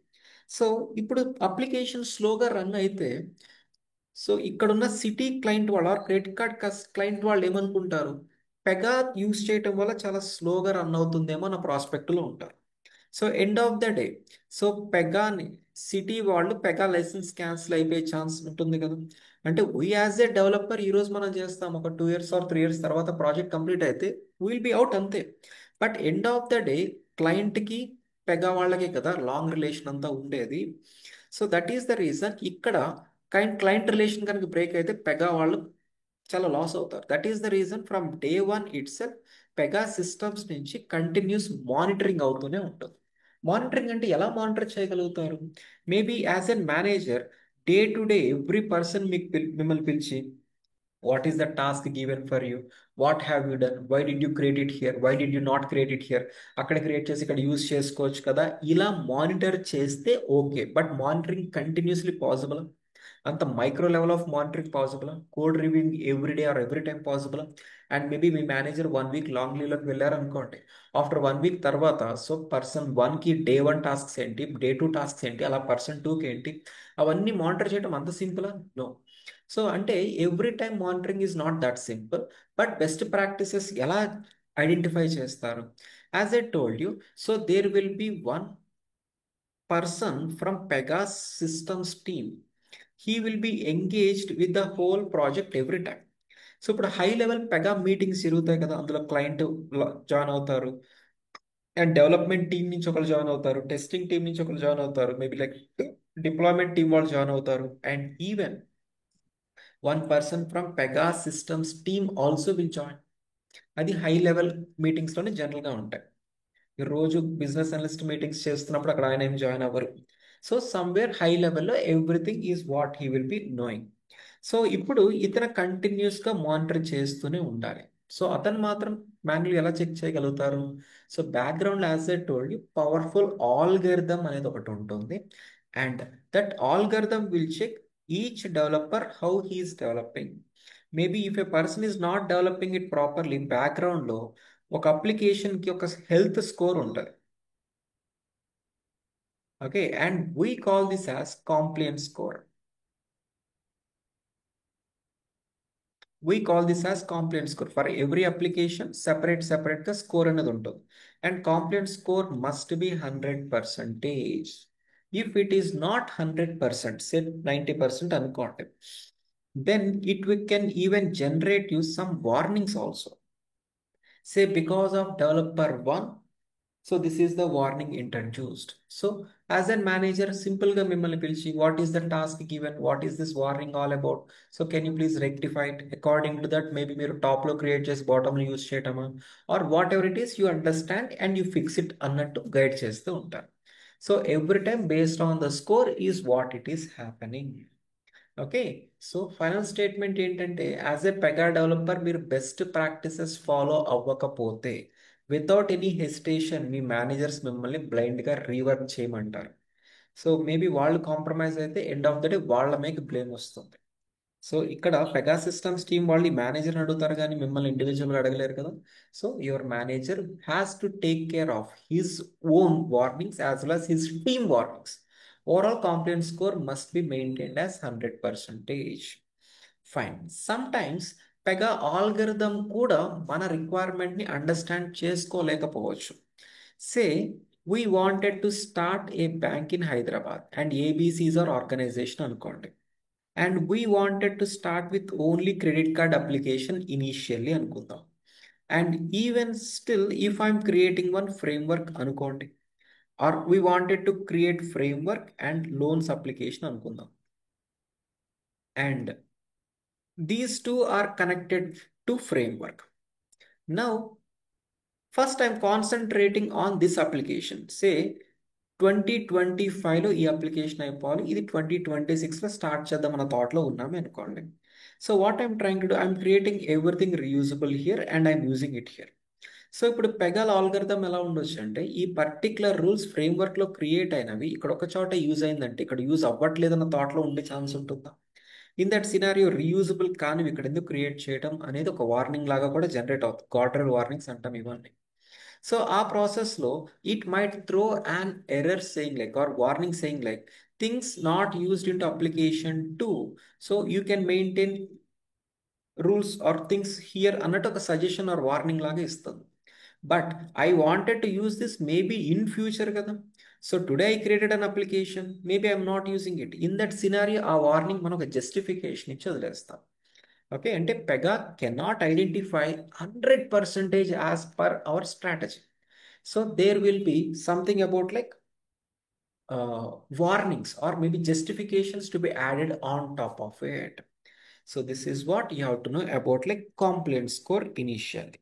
సో ఇప్పుడు అప్లికేషన్ స్లోగా రన్ అయితే, సో ఇక్కడున్న సిటీ క్లయింట్ వాళ్ళు ఆర్ క్రెడిట్ కార్డ్ క్లయింట్ వాళ్ళు ఏమనుకుంటారు, పెగా యూస్ చేయటం వల్ల చాలా స్లోగా రన్ అవుతుందేమో నా ప్రాస్పెక్ట్లో ఉంటారు. So end of the day, so పెగాని సిటీ వాళ్ళు పెగా లైసెన్స్ క్యాన్సిల్ అయిపోయే ఛాన్స్ ఉంటుంది కదా. అంటే వీ యాజ్ ఏ డెవలపర్ ఈరోజు మనం చేస్తాం, ఒక 2 years ఆర్ 3 years తర్వాత ప్రాజెక్ట్ కంప్లీట్ అయితే విల్ బి అవుట్ అంతే. But end of the day క్లయింట్కి పెగా వాళ్ళకే కదా లాంగ్ రిలేషన్ అంతా ఉండేది. So that is the reason ఇక్కడ క్లయింట్ రిలేషన్ కనుక బ్రేక్ అయితే పెగా వాళ్ళు చాలా లాస్ అవుతారు. That is the reason from day one itself Pega systems నుంచి కంటిన్యూస్ మానిటరింగ్ అవుతూనే ఉంటుంది. మానిటరింగ్ అంటే ఎలా మానిటర్ చేయగలుగుతారు? Maybe as an manager day to day every person మిమ్మల్ని పిలిచి, what is the task given for you, what have you done, why did you create it here, why did you not create it here, అక్కడ create చేసి ఇక్కడ use చేసుకోవచ్చు కదా, ఇలా monitor చేస్తే okay. But monitoring continuously possible, అంత micro level of monitoring possible, code reviewing every day or every time possible. And maybe మీ manager 1 week long లీవ్లోకి వెళ్ళారు అనుకోండి, ఆఫ్టర్ 1 week తర్వాత సో పర్సన్ 1కి డే 1 టాస్క్స్ ఏంటి, డే 2 టాస్క్స్ ఏంటి, అలా పర్సన్ 2కి ఏంటి, అవన్నీ మానిటర్ చేయడం అంత సింపులా? నో. సో అంటే every time monitoring is not that simple. But best practices ఎలా ఐడెంటిఫై చేస్తారు? As I told you, so there will be one person from Pegasus systems team. He will be engaged with the whole project every time. So ఇప్పుడు high level Pega meetings జరుగుతాయి కదా, అందులో client join అవుతారు, and development team నుంచి ఒకరు join అవుతారు, testing team నుంచి ఒకరు జాయిన్ అవుతారు, మేబీ లైక్ డిప్లాయ్మెంట్ టీం వాళ్ళు జాయిన్ అవుతారు, and even one person from Pega systems team also will join. అది హై లెవెల్ మీటింగ్స్లోనే జనరల్గా ఉంటాయి. ఈ రోజు బిజినెస్ అనలిస్ట్ మీటింగ్స్ చేస్తున్నప్పుడు అక్కడ ఆయన ఏం జాయిన్ అవ్వరు. సో సమ్వేర్ హై లెవెల్లో everything is what he will be knowing. So ఇప్పుడు ఇతను కంటిన్యూస్గా మానిటర్ చేస్తూనే ఉండాలి. సో అతను మాత్రం మాన్యువల్ ఎలా చెక్ చేయగలుగుతారు? So background as I told powerful algorithm అనేది ఒకటి ఉంటుంది, and that algorithm will check each developer how he is developing. Maybe if a person is not developing it properly, బ్యాక్గ్రౌండ్లో ఒక అప్లికేషన్కి ఒక హెల్త్ స్కోర్ ఉంటుంది. Okay, and we call this as compliance score. We call this as compliance score. For every application సెపరేట్గా score అనేది ఉంటుంది. And compliance score must be 100%. If it is not 100%, సే 90% అనుకోండి, then it can even generate you some warnings also. Say because of developer 1, so this is the warning introduced. So as a manager, simple ga mimmalni pilchi, what is the task given, what is this warning all about, so can you please rectify it according to that. Maybe మీరు top లో create చేసి bottom లో use చేయటమా, or whatever it is you understand and you fix it అన్నట్టు guide చేస్తూ ఉంటారు. So every time based on the score is what it is happening. Okay, so final statement ఏంటంటే, as a Pega developer మీరు best practices follow అవ్వకపోతే without any hesitation మీ managers మిమ్మల్ని బ్లైండ్గా rework చేయమంటారు. సో మేబీ వాళ్ళు కాంప్రమైజ్ అయితే end of the day వాళ్ళ మీద బ్లేమ్ వస్తుంది. సో ఇక్కడ పెగా సిస్టమ్స్ టీమ్ వాళ్ళు ఈ మేనేజర్ని అడుగుతారు కానీ మిమ్మల్ని ఇండివిజువల్గా అడగలేరు కదా. So your manager has to take care of his own warnings as well as his team warnings. Overall compliance score must be maintained as 100%. Fine. Sometimes Pega algorithm కూడా మన రిక్వైర్మెంట్ని అండర్స్టాండ్ చేసుకోలేకపోవచ్చు. Say we wanted to start a bank in Hyderabad and ABCs or organization అనుకోండి, and we wanted to start with only credit card application initially అనుకుందాం. And even still if I'm creating one framework అనుకోండి, or we wanted to create framework and loans application అనుకుందాం, and these two are connected to framework. Now first I'm concentrating on this application. Say 2025లో ఈ application అయిపోవాలి, ఇది 2026లో start చేద్దాం అన్న థాట్లో ఉన్నామే అనుకోండి. So what I'm trying to do, I'm creating everything reusable here and I'm using it here. So ఇప్పుడు పెగల్ algorithm ఎలా ఉండొచ్చు అంటే ఈ పర్టికులర్ రూల్స్ ఫ్రేమ్వర్క్లో క్రియేట్ అయినవి ఇక్కడ ఒక చోట యూజ్ అయిందంటే ఇక్కడ యూజ్ అవ్వట్లేదన్న థాట్లో ఉండే ఛాన్స్ ఉంటుందా? ఇన్ దట్ సినారియో రీయూజబుల్ కానివి ఇక్కడ ఎందుకు క్రియేట్ చేయడం అనేది ఒక వార్నింగ్ లాగా కూడా జనరేట్ అవుతుంది. గాడ్రెల్ వార్నింగ్స్ అంటాం ఇవన్నీ. సో ఆ ప్రాసెస్లో it might throw an error saying like or warning saying like things not used in to application too, so you can maintain rules or things here అన్నట్టు ఒక సజెషన్ ఆర్ వార్నింగ్ లాగా ఇస్తుంది. But I wanted to use this maybe in future కదా. So today I created an application, maybe I'm not using it. In that scenario ఆ warning మనం ఒక justification ఇచ్చి వదిలేస్తాం. ఓకే, అంటే Pega cannot identify 100% as per our strategy. So there will be something about like warnings or maybe justifications to be added on top of it. So this is what you have to know about like complaint score initially.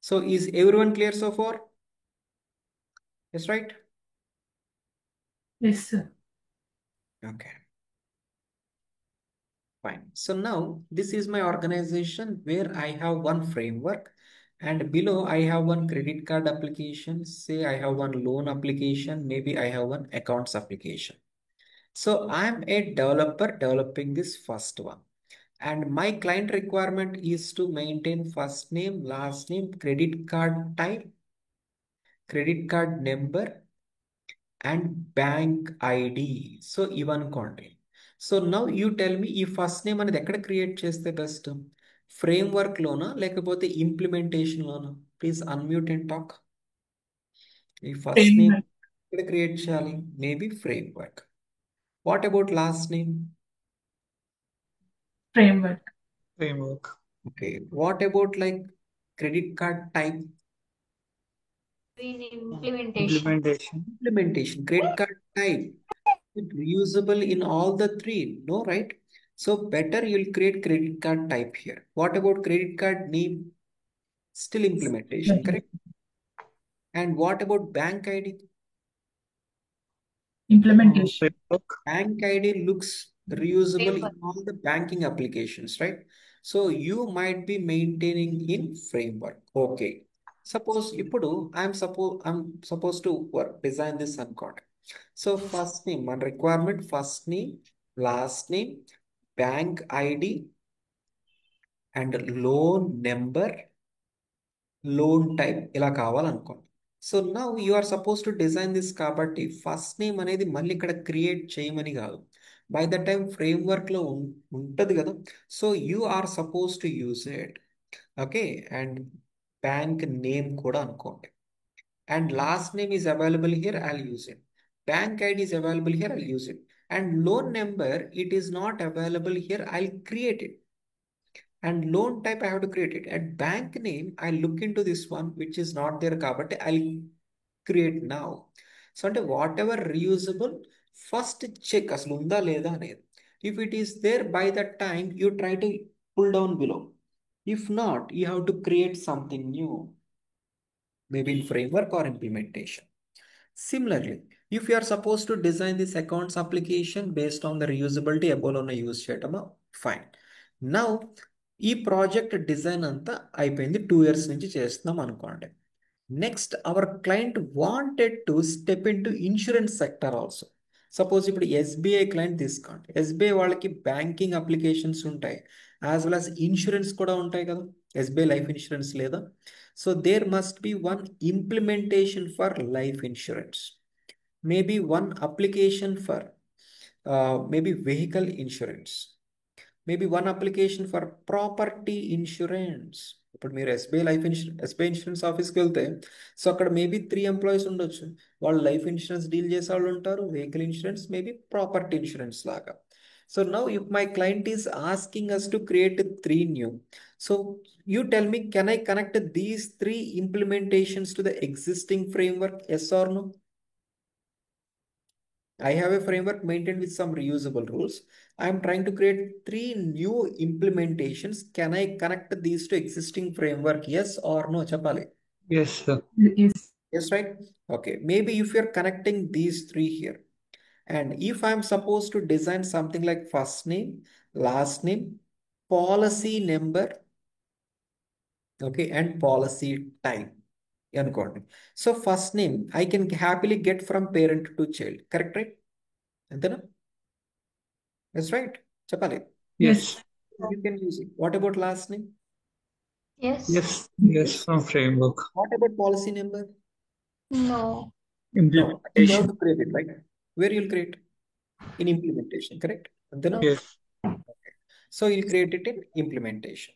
So is everyone clear so far? Yes, right? Yes, sir. Okay. Fine. So now this is my organization where I have one framework and below I have one credit card application. Say I have one loan application, maybe I have one accounts application. So I'm a developer developing this first one. And my client requirement is to maintain first name, last name, credit card type, credit card number, and bank ID. So even country. So now you tell me ఈ first name అనేది ఎక్కడ create చేస్తే best? Framework లోనా లేకపోతే implementation లోనా? Please unmute and talk. ఈ first name Framework. ఎక్కడ create చేయాలి? Maybe framework. What about last name? Framework. framework. Okay. What about like credit card type? Implementation. Implementation. Credit card type. It reusable in all the three, no, right? So better you'll create credit card type here. What about credit card name? Still implementation, Yes. correct? And what about bank ID? Implementation. Framework. Bank ID looks reusable in all the banking applications, right? So you might be maintaining in framework. Okay. Suppose ఇప్పుడు I'm supposed to design this అనుకోండి. So first name, మన requirement first name, last name, bank ID and loan number, loan type ఇలా కావాలనుకోండి. So now you are suppose to design this కాబట్టి first name అనేది మళ్ళీ ఇక్కడ create చేయమని కాదు. బై ద టైం ఫ్రేమ్వర్క్లో ఉంటుంది కదా. So you are suppose to use it. Okay, and bank name కూడా అనుకోండి. And last name is available here, I will use it. Bank ID is available here, I will use it. And loan number it is not available here, I will create it. And loan type I have to create it. And bank name I look into this one which is not there కాబట్టి I'll create now. So అంటే whatever reusable first check అసలు ఉందా లేదా అనేది. If it is there by that time you try to pull down below. If not you have to create something new, maybe in framework or implementation. Similarly, if you are supposed to design this accounts application based on the reusability above on use చేయటమా, fine. Now ఈ project design అంతా అయిపోయింది, 2 years నుంచి చేస్తున్నాం అనుకోండి. Next our client wanted to step in to insurance sector also. Suppose ఇప్పుడు SBI client తీసుకోండి. SBI వాళ్ళకి బ్యాంకింగ్ అప్లికేషన్స్ ఉంటాయి, యాజ్ వెల్ యాజ్ ఇన్సూరెన్స్ కూడా ఉంటాయి కదా. ఎస్బీఐ లైఫ్ ఇన్సూరెన్స్ లేదా? So there must be one implementation for life insurance, maybe one application for maybe vehicle insurance, maybe one application for property insurance. ఇప్పుడు మీరు SBI insurance ఆఫీస్కి వెళ్తే so అక్కడ maybe 3 employees ఉండొచ్చు. వాళ్ళు లైఫ్ ఇన్సూరెన్స్ డీల్ చేసే వాళ్ళు ఉంటారు, vehicle insurance, maybe property insurance లాగా. So now if my client is asking us to create 3 new. So you tell me, can I connect these 3 implementations to the existing framework? Yes or no? I have a framework maintained with some reusable rules. I am trying to create 3 new implementations. Can I connect these to existing framework? Yes or no? Chapali. Yes, sir. Yes. Yes, right? Okay. Maybe if you're connecting these 3 here, and if I'm supposed to design something like first name, last name, policy number, okay, and policy time అనుకోండి. So first name I can happily get from parent to child. Correct, right? అంతేనా? Yes, right? చెప్పాలి. Yes. Yes. You can use it. What about last name? Yes. Yes. Yes. Yes. From framework. What about policy number? No. No. You have Implementation. to create it, right? Where you'll create? In implementation, correct? Antena? Yes. Okay. So you'll create it in implementation.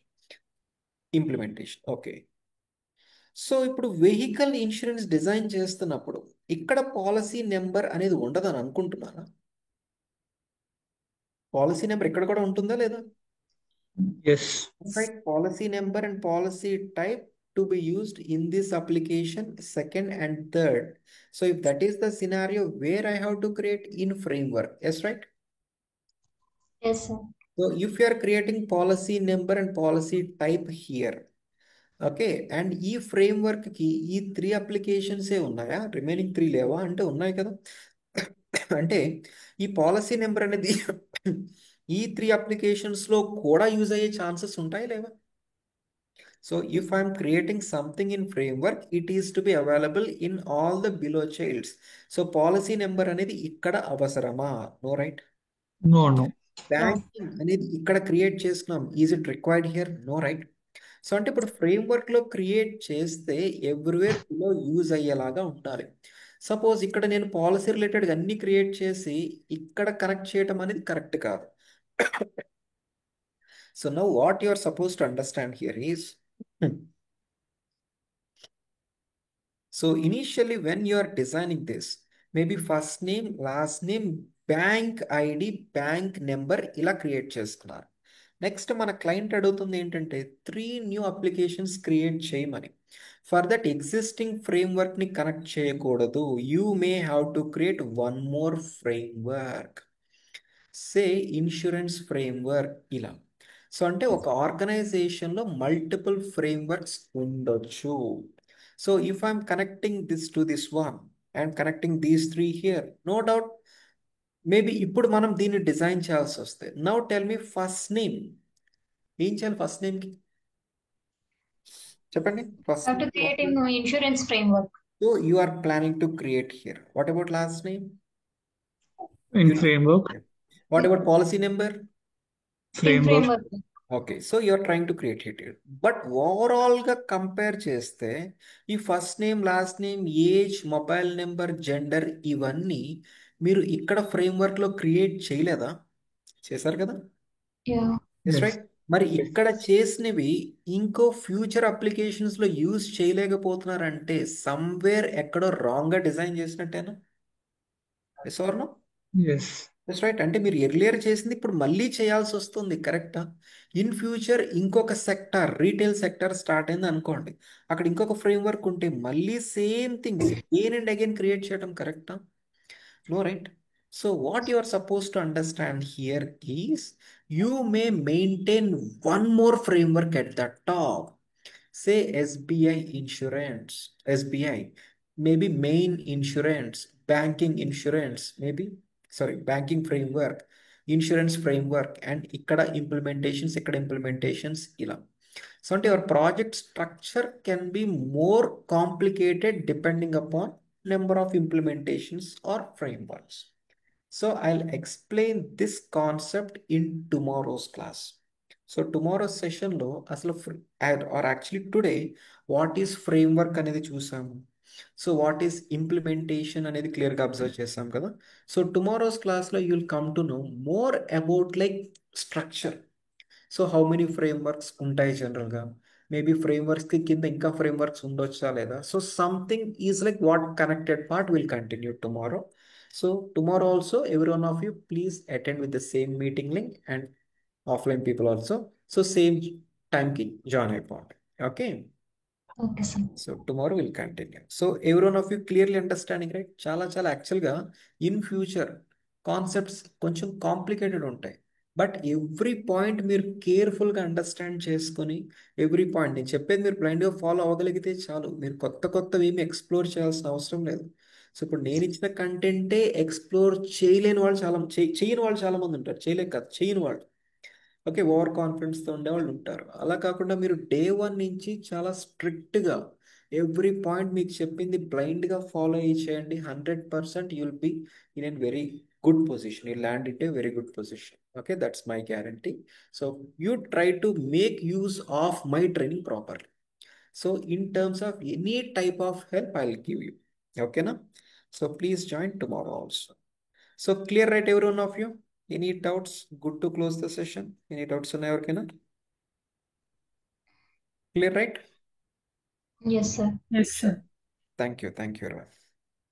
Implementation. Okay. So ఇప్పుడు vehicle insurance design చేస్తున్నప్పుడు ఇక్కడ policy number అనేది ఉండదని అనుకుంటున్నారా? Policy number ఇక్కడ కూడా ఉంటుందా లేదా? Yes. Right, policy number and policy type to be used in this application second and third. So if that is the scenario where I have to create in framework, yes, right? Yes, sir. So if you are creating policy number and policy type here, okay, and ఈ framework కి ఈ 3 applications ఉన్నాయా? Remaining 3 లేవా అంటే ఉన్నాయి కదా. అంటే ఈ పాలసీ నెంబర్ అనేది ఈ 3 అప్లికేషన్స్ లో కూడా యూజ్ అయ్యే ఛాన్సెస్ ఉంటాయి లేవా? So if I'm creating something in framework, it is to be available in all the below childs. So policy number అనేది ఇక్కడ అవసరమా? No, right? No, no. Banking అనేది ఇక్కడ క్రియేట్ చేస్తున్నాం. Is it required here? No, right? So అంటే ఇప్పుడు framework లో create చేస్తే ఎవ్రీవేర్ లో యూజ్ అయ్యేలాగా ఉండాలి. సపోజ్ ఇక్కడ నేను పాలసీ రిలేటెడ్ అన్ని క్రియేట్ చేసి ఇక్కడ కనెక్ట్ చేయటం అనేది కరెక్ట్ కాదు. So now what you are suppose to understand here is, so initially when you are designing this, maybe first name, last name, bank ID, bank number ఇలా create చేసుకున్నారు. Next మన client అడుగుతుంది ఏంటంటే 3 new applications create చేయమని. For that existing framework ని connect చేయకూడదు. You may have to create one more framework, say insurance framework ఇలా. సో అంటే ఒక ఆర్గనైజేషన్లో మల్టిపుల్ ఫ్రేమ్వర్క్స్ ఉండొచ్చు. So if I'm connecting this to this one and connecting these 3 here, no doubt maybe ఇప్పుడు మనం దీన్ని డిజైన్ చేయాల్సి వస్తే. Now tell me first name. ఏం చేయాలి ఫస్ట్ నేమ్కి? చెప్పండి. First Have to create an insurance framework. So you are planning to create here. What about last name? In framework. What about policy number? In Framework. framework. Okay, so you're trying to create it. But ఓవరాల్గా compare చేస్తే ఈ first name, last name, age, mobile number, gender ఇవన్నీ మీరు ఇక్కడ ఫ్రేమ్వర్క్లో create చేయలేదా? చేశారు కదా. Yeah. Yes, Yes. రైట్? మరి ఇక్కడ చేసినవి ఇంకో ఫ్యూచర్ అప్లికేషన్స్లో యూజ్ చేయలేకపోతున్నారంటే సమ్వేర్ ఎక్కడో రాంగ్గా డిజైన్ చేసినట్టేనా? Yes or no? Yes. That's right. అంటే మీరు ఎర్లియర్ చేసింది ఇప్పుడు మళ్ళీ చేయాల్సి వస్తుంది, కరెక్టా? ఇన్ ఫ్యూచర్ ఇంకొక సెక్టార్, రీటైల్ సెక్టార్ స్టార్ట్ అయింది అనుకోండి, అక్కడ ఇంకొక ఫ్రేమ్వర్క్ ఉంటే మళ్ళీ same things again and again create చేయడం కరెక్టా? No, right? So what you are suppose to understand here is you may maintain one more framework at the top. Say SBI insurance, SBI, maybe main insurance, banking insurance, maybe, sorry, banking framework, insurance framework, and ఇక్కడ implementations ఇలా. So అంటే your project structure can be more complicated depending upon number of implementations or frameworks. So I'll explain this concept in tomorrow's class. So tomorrow సెషన్లో అసలు or actually today what is framework అనేది చూసాము. So what is implementation అనేది క్లియర్గా observe చేసాం కదా. So tomorrow's క్లాస్లో you will come to no more about like structure. So how many frameworks ఉంటాయి జనరల్గా, మేబీ ఫ్రేమ్వర్క్స్కి కింద ఇంకా ఫ్రేమ్వర్క్స్ ఉండొచ్చా లేదా. So something is like what connected part will continue tomorrow. So tomorrow also every one of you please attend with the same meeting link and offline people also. So same టైంకి join అయిపోండి. Okay, Okay, sir. So tomorrow will continue. So every one of you clearly understanding, right? చాలా చాలా యాక్చువల్గా in future concepts కొంచెం complicated ఉంటాయి, but every point మీరు కేర్ఫుల్గా understand చేసుకొని ఎవ్రీ పాయింట్ నేను చెప్పేది మీరు బ్లైండ్గా ఫాలో అవ్వగలిగితే చాలు. మీరు కొత్త కొత్తవి ఏమి ఎక్స్ప్లోర్ చేయాల్సిన అవసరం లేదు. సో ఇప్పుడు నేను ఇచ్చిన కంటెంటే ఎక్స్ప్లోర్ చేయలేని వాళ్ళు చాలా చేయని వాళ్ళు చాలా మంది ఉంటారు, చేయలేక కాదు, చేయని వాళ్ళు. ఓకే, ఓవర్ కాన్ఫిడెన్స్తో ఉండేవాళ్ళు ఉంటారు. అలా కాకుండా మీరు డే వన్ నుంచి చాలా స్ట్రిక్ట్గా ఎవ్రీ పాయింట్ మీకు చెప్పింది బ్లైండ్గా ఫాలో అయ్యి చేయండి. 100% you'll be in an very good position. You land it a very good position. Okay, that's my guarantee. So you try to make use of my training properly. So in terms of any type of help I will give you. ఓకేనా? So please join tomorrow also. So clear, right, every one of you? Any doubts? Good to close the session. Any doubts on ఎవరికైనా? Clear, right? Yes, sir. Yes, sir. Thank you. Thank you, everyone.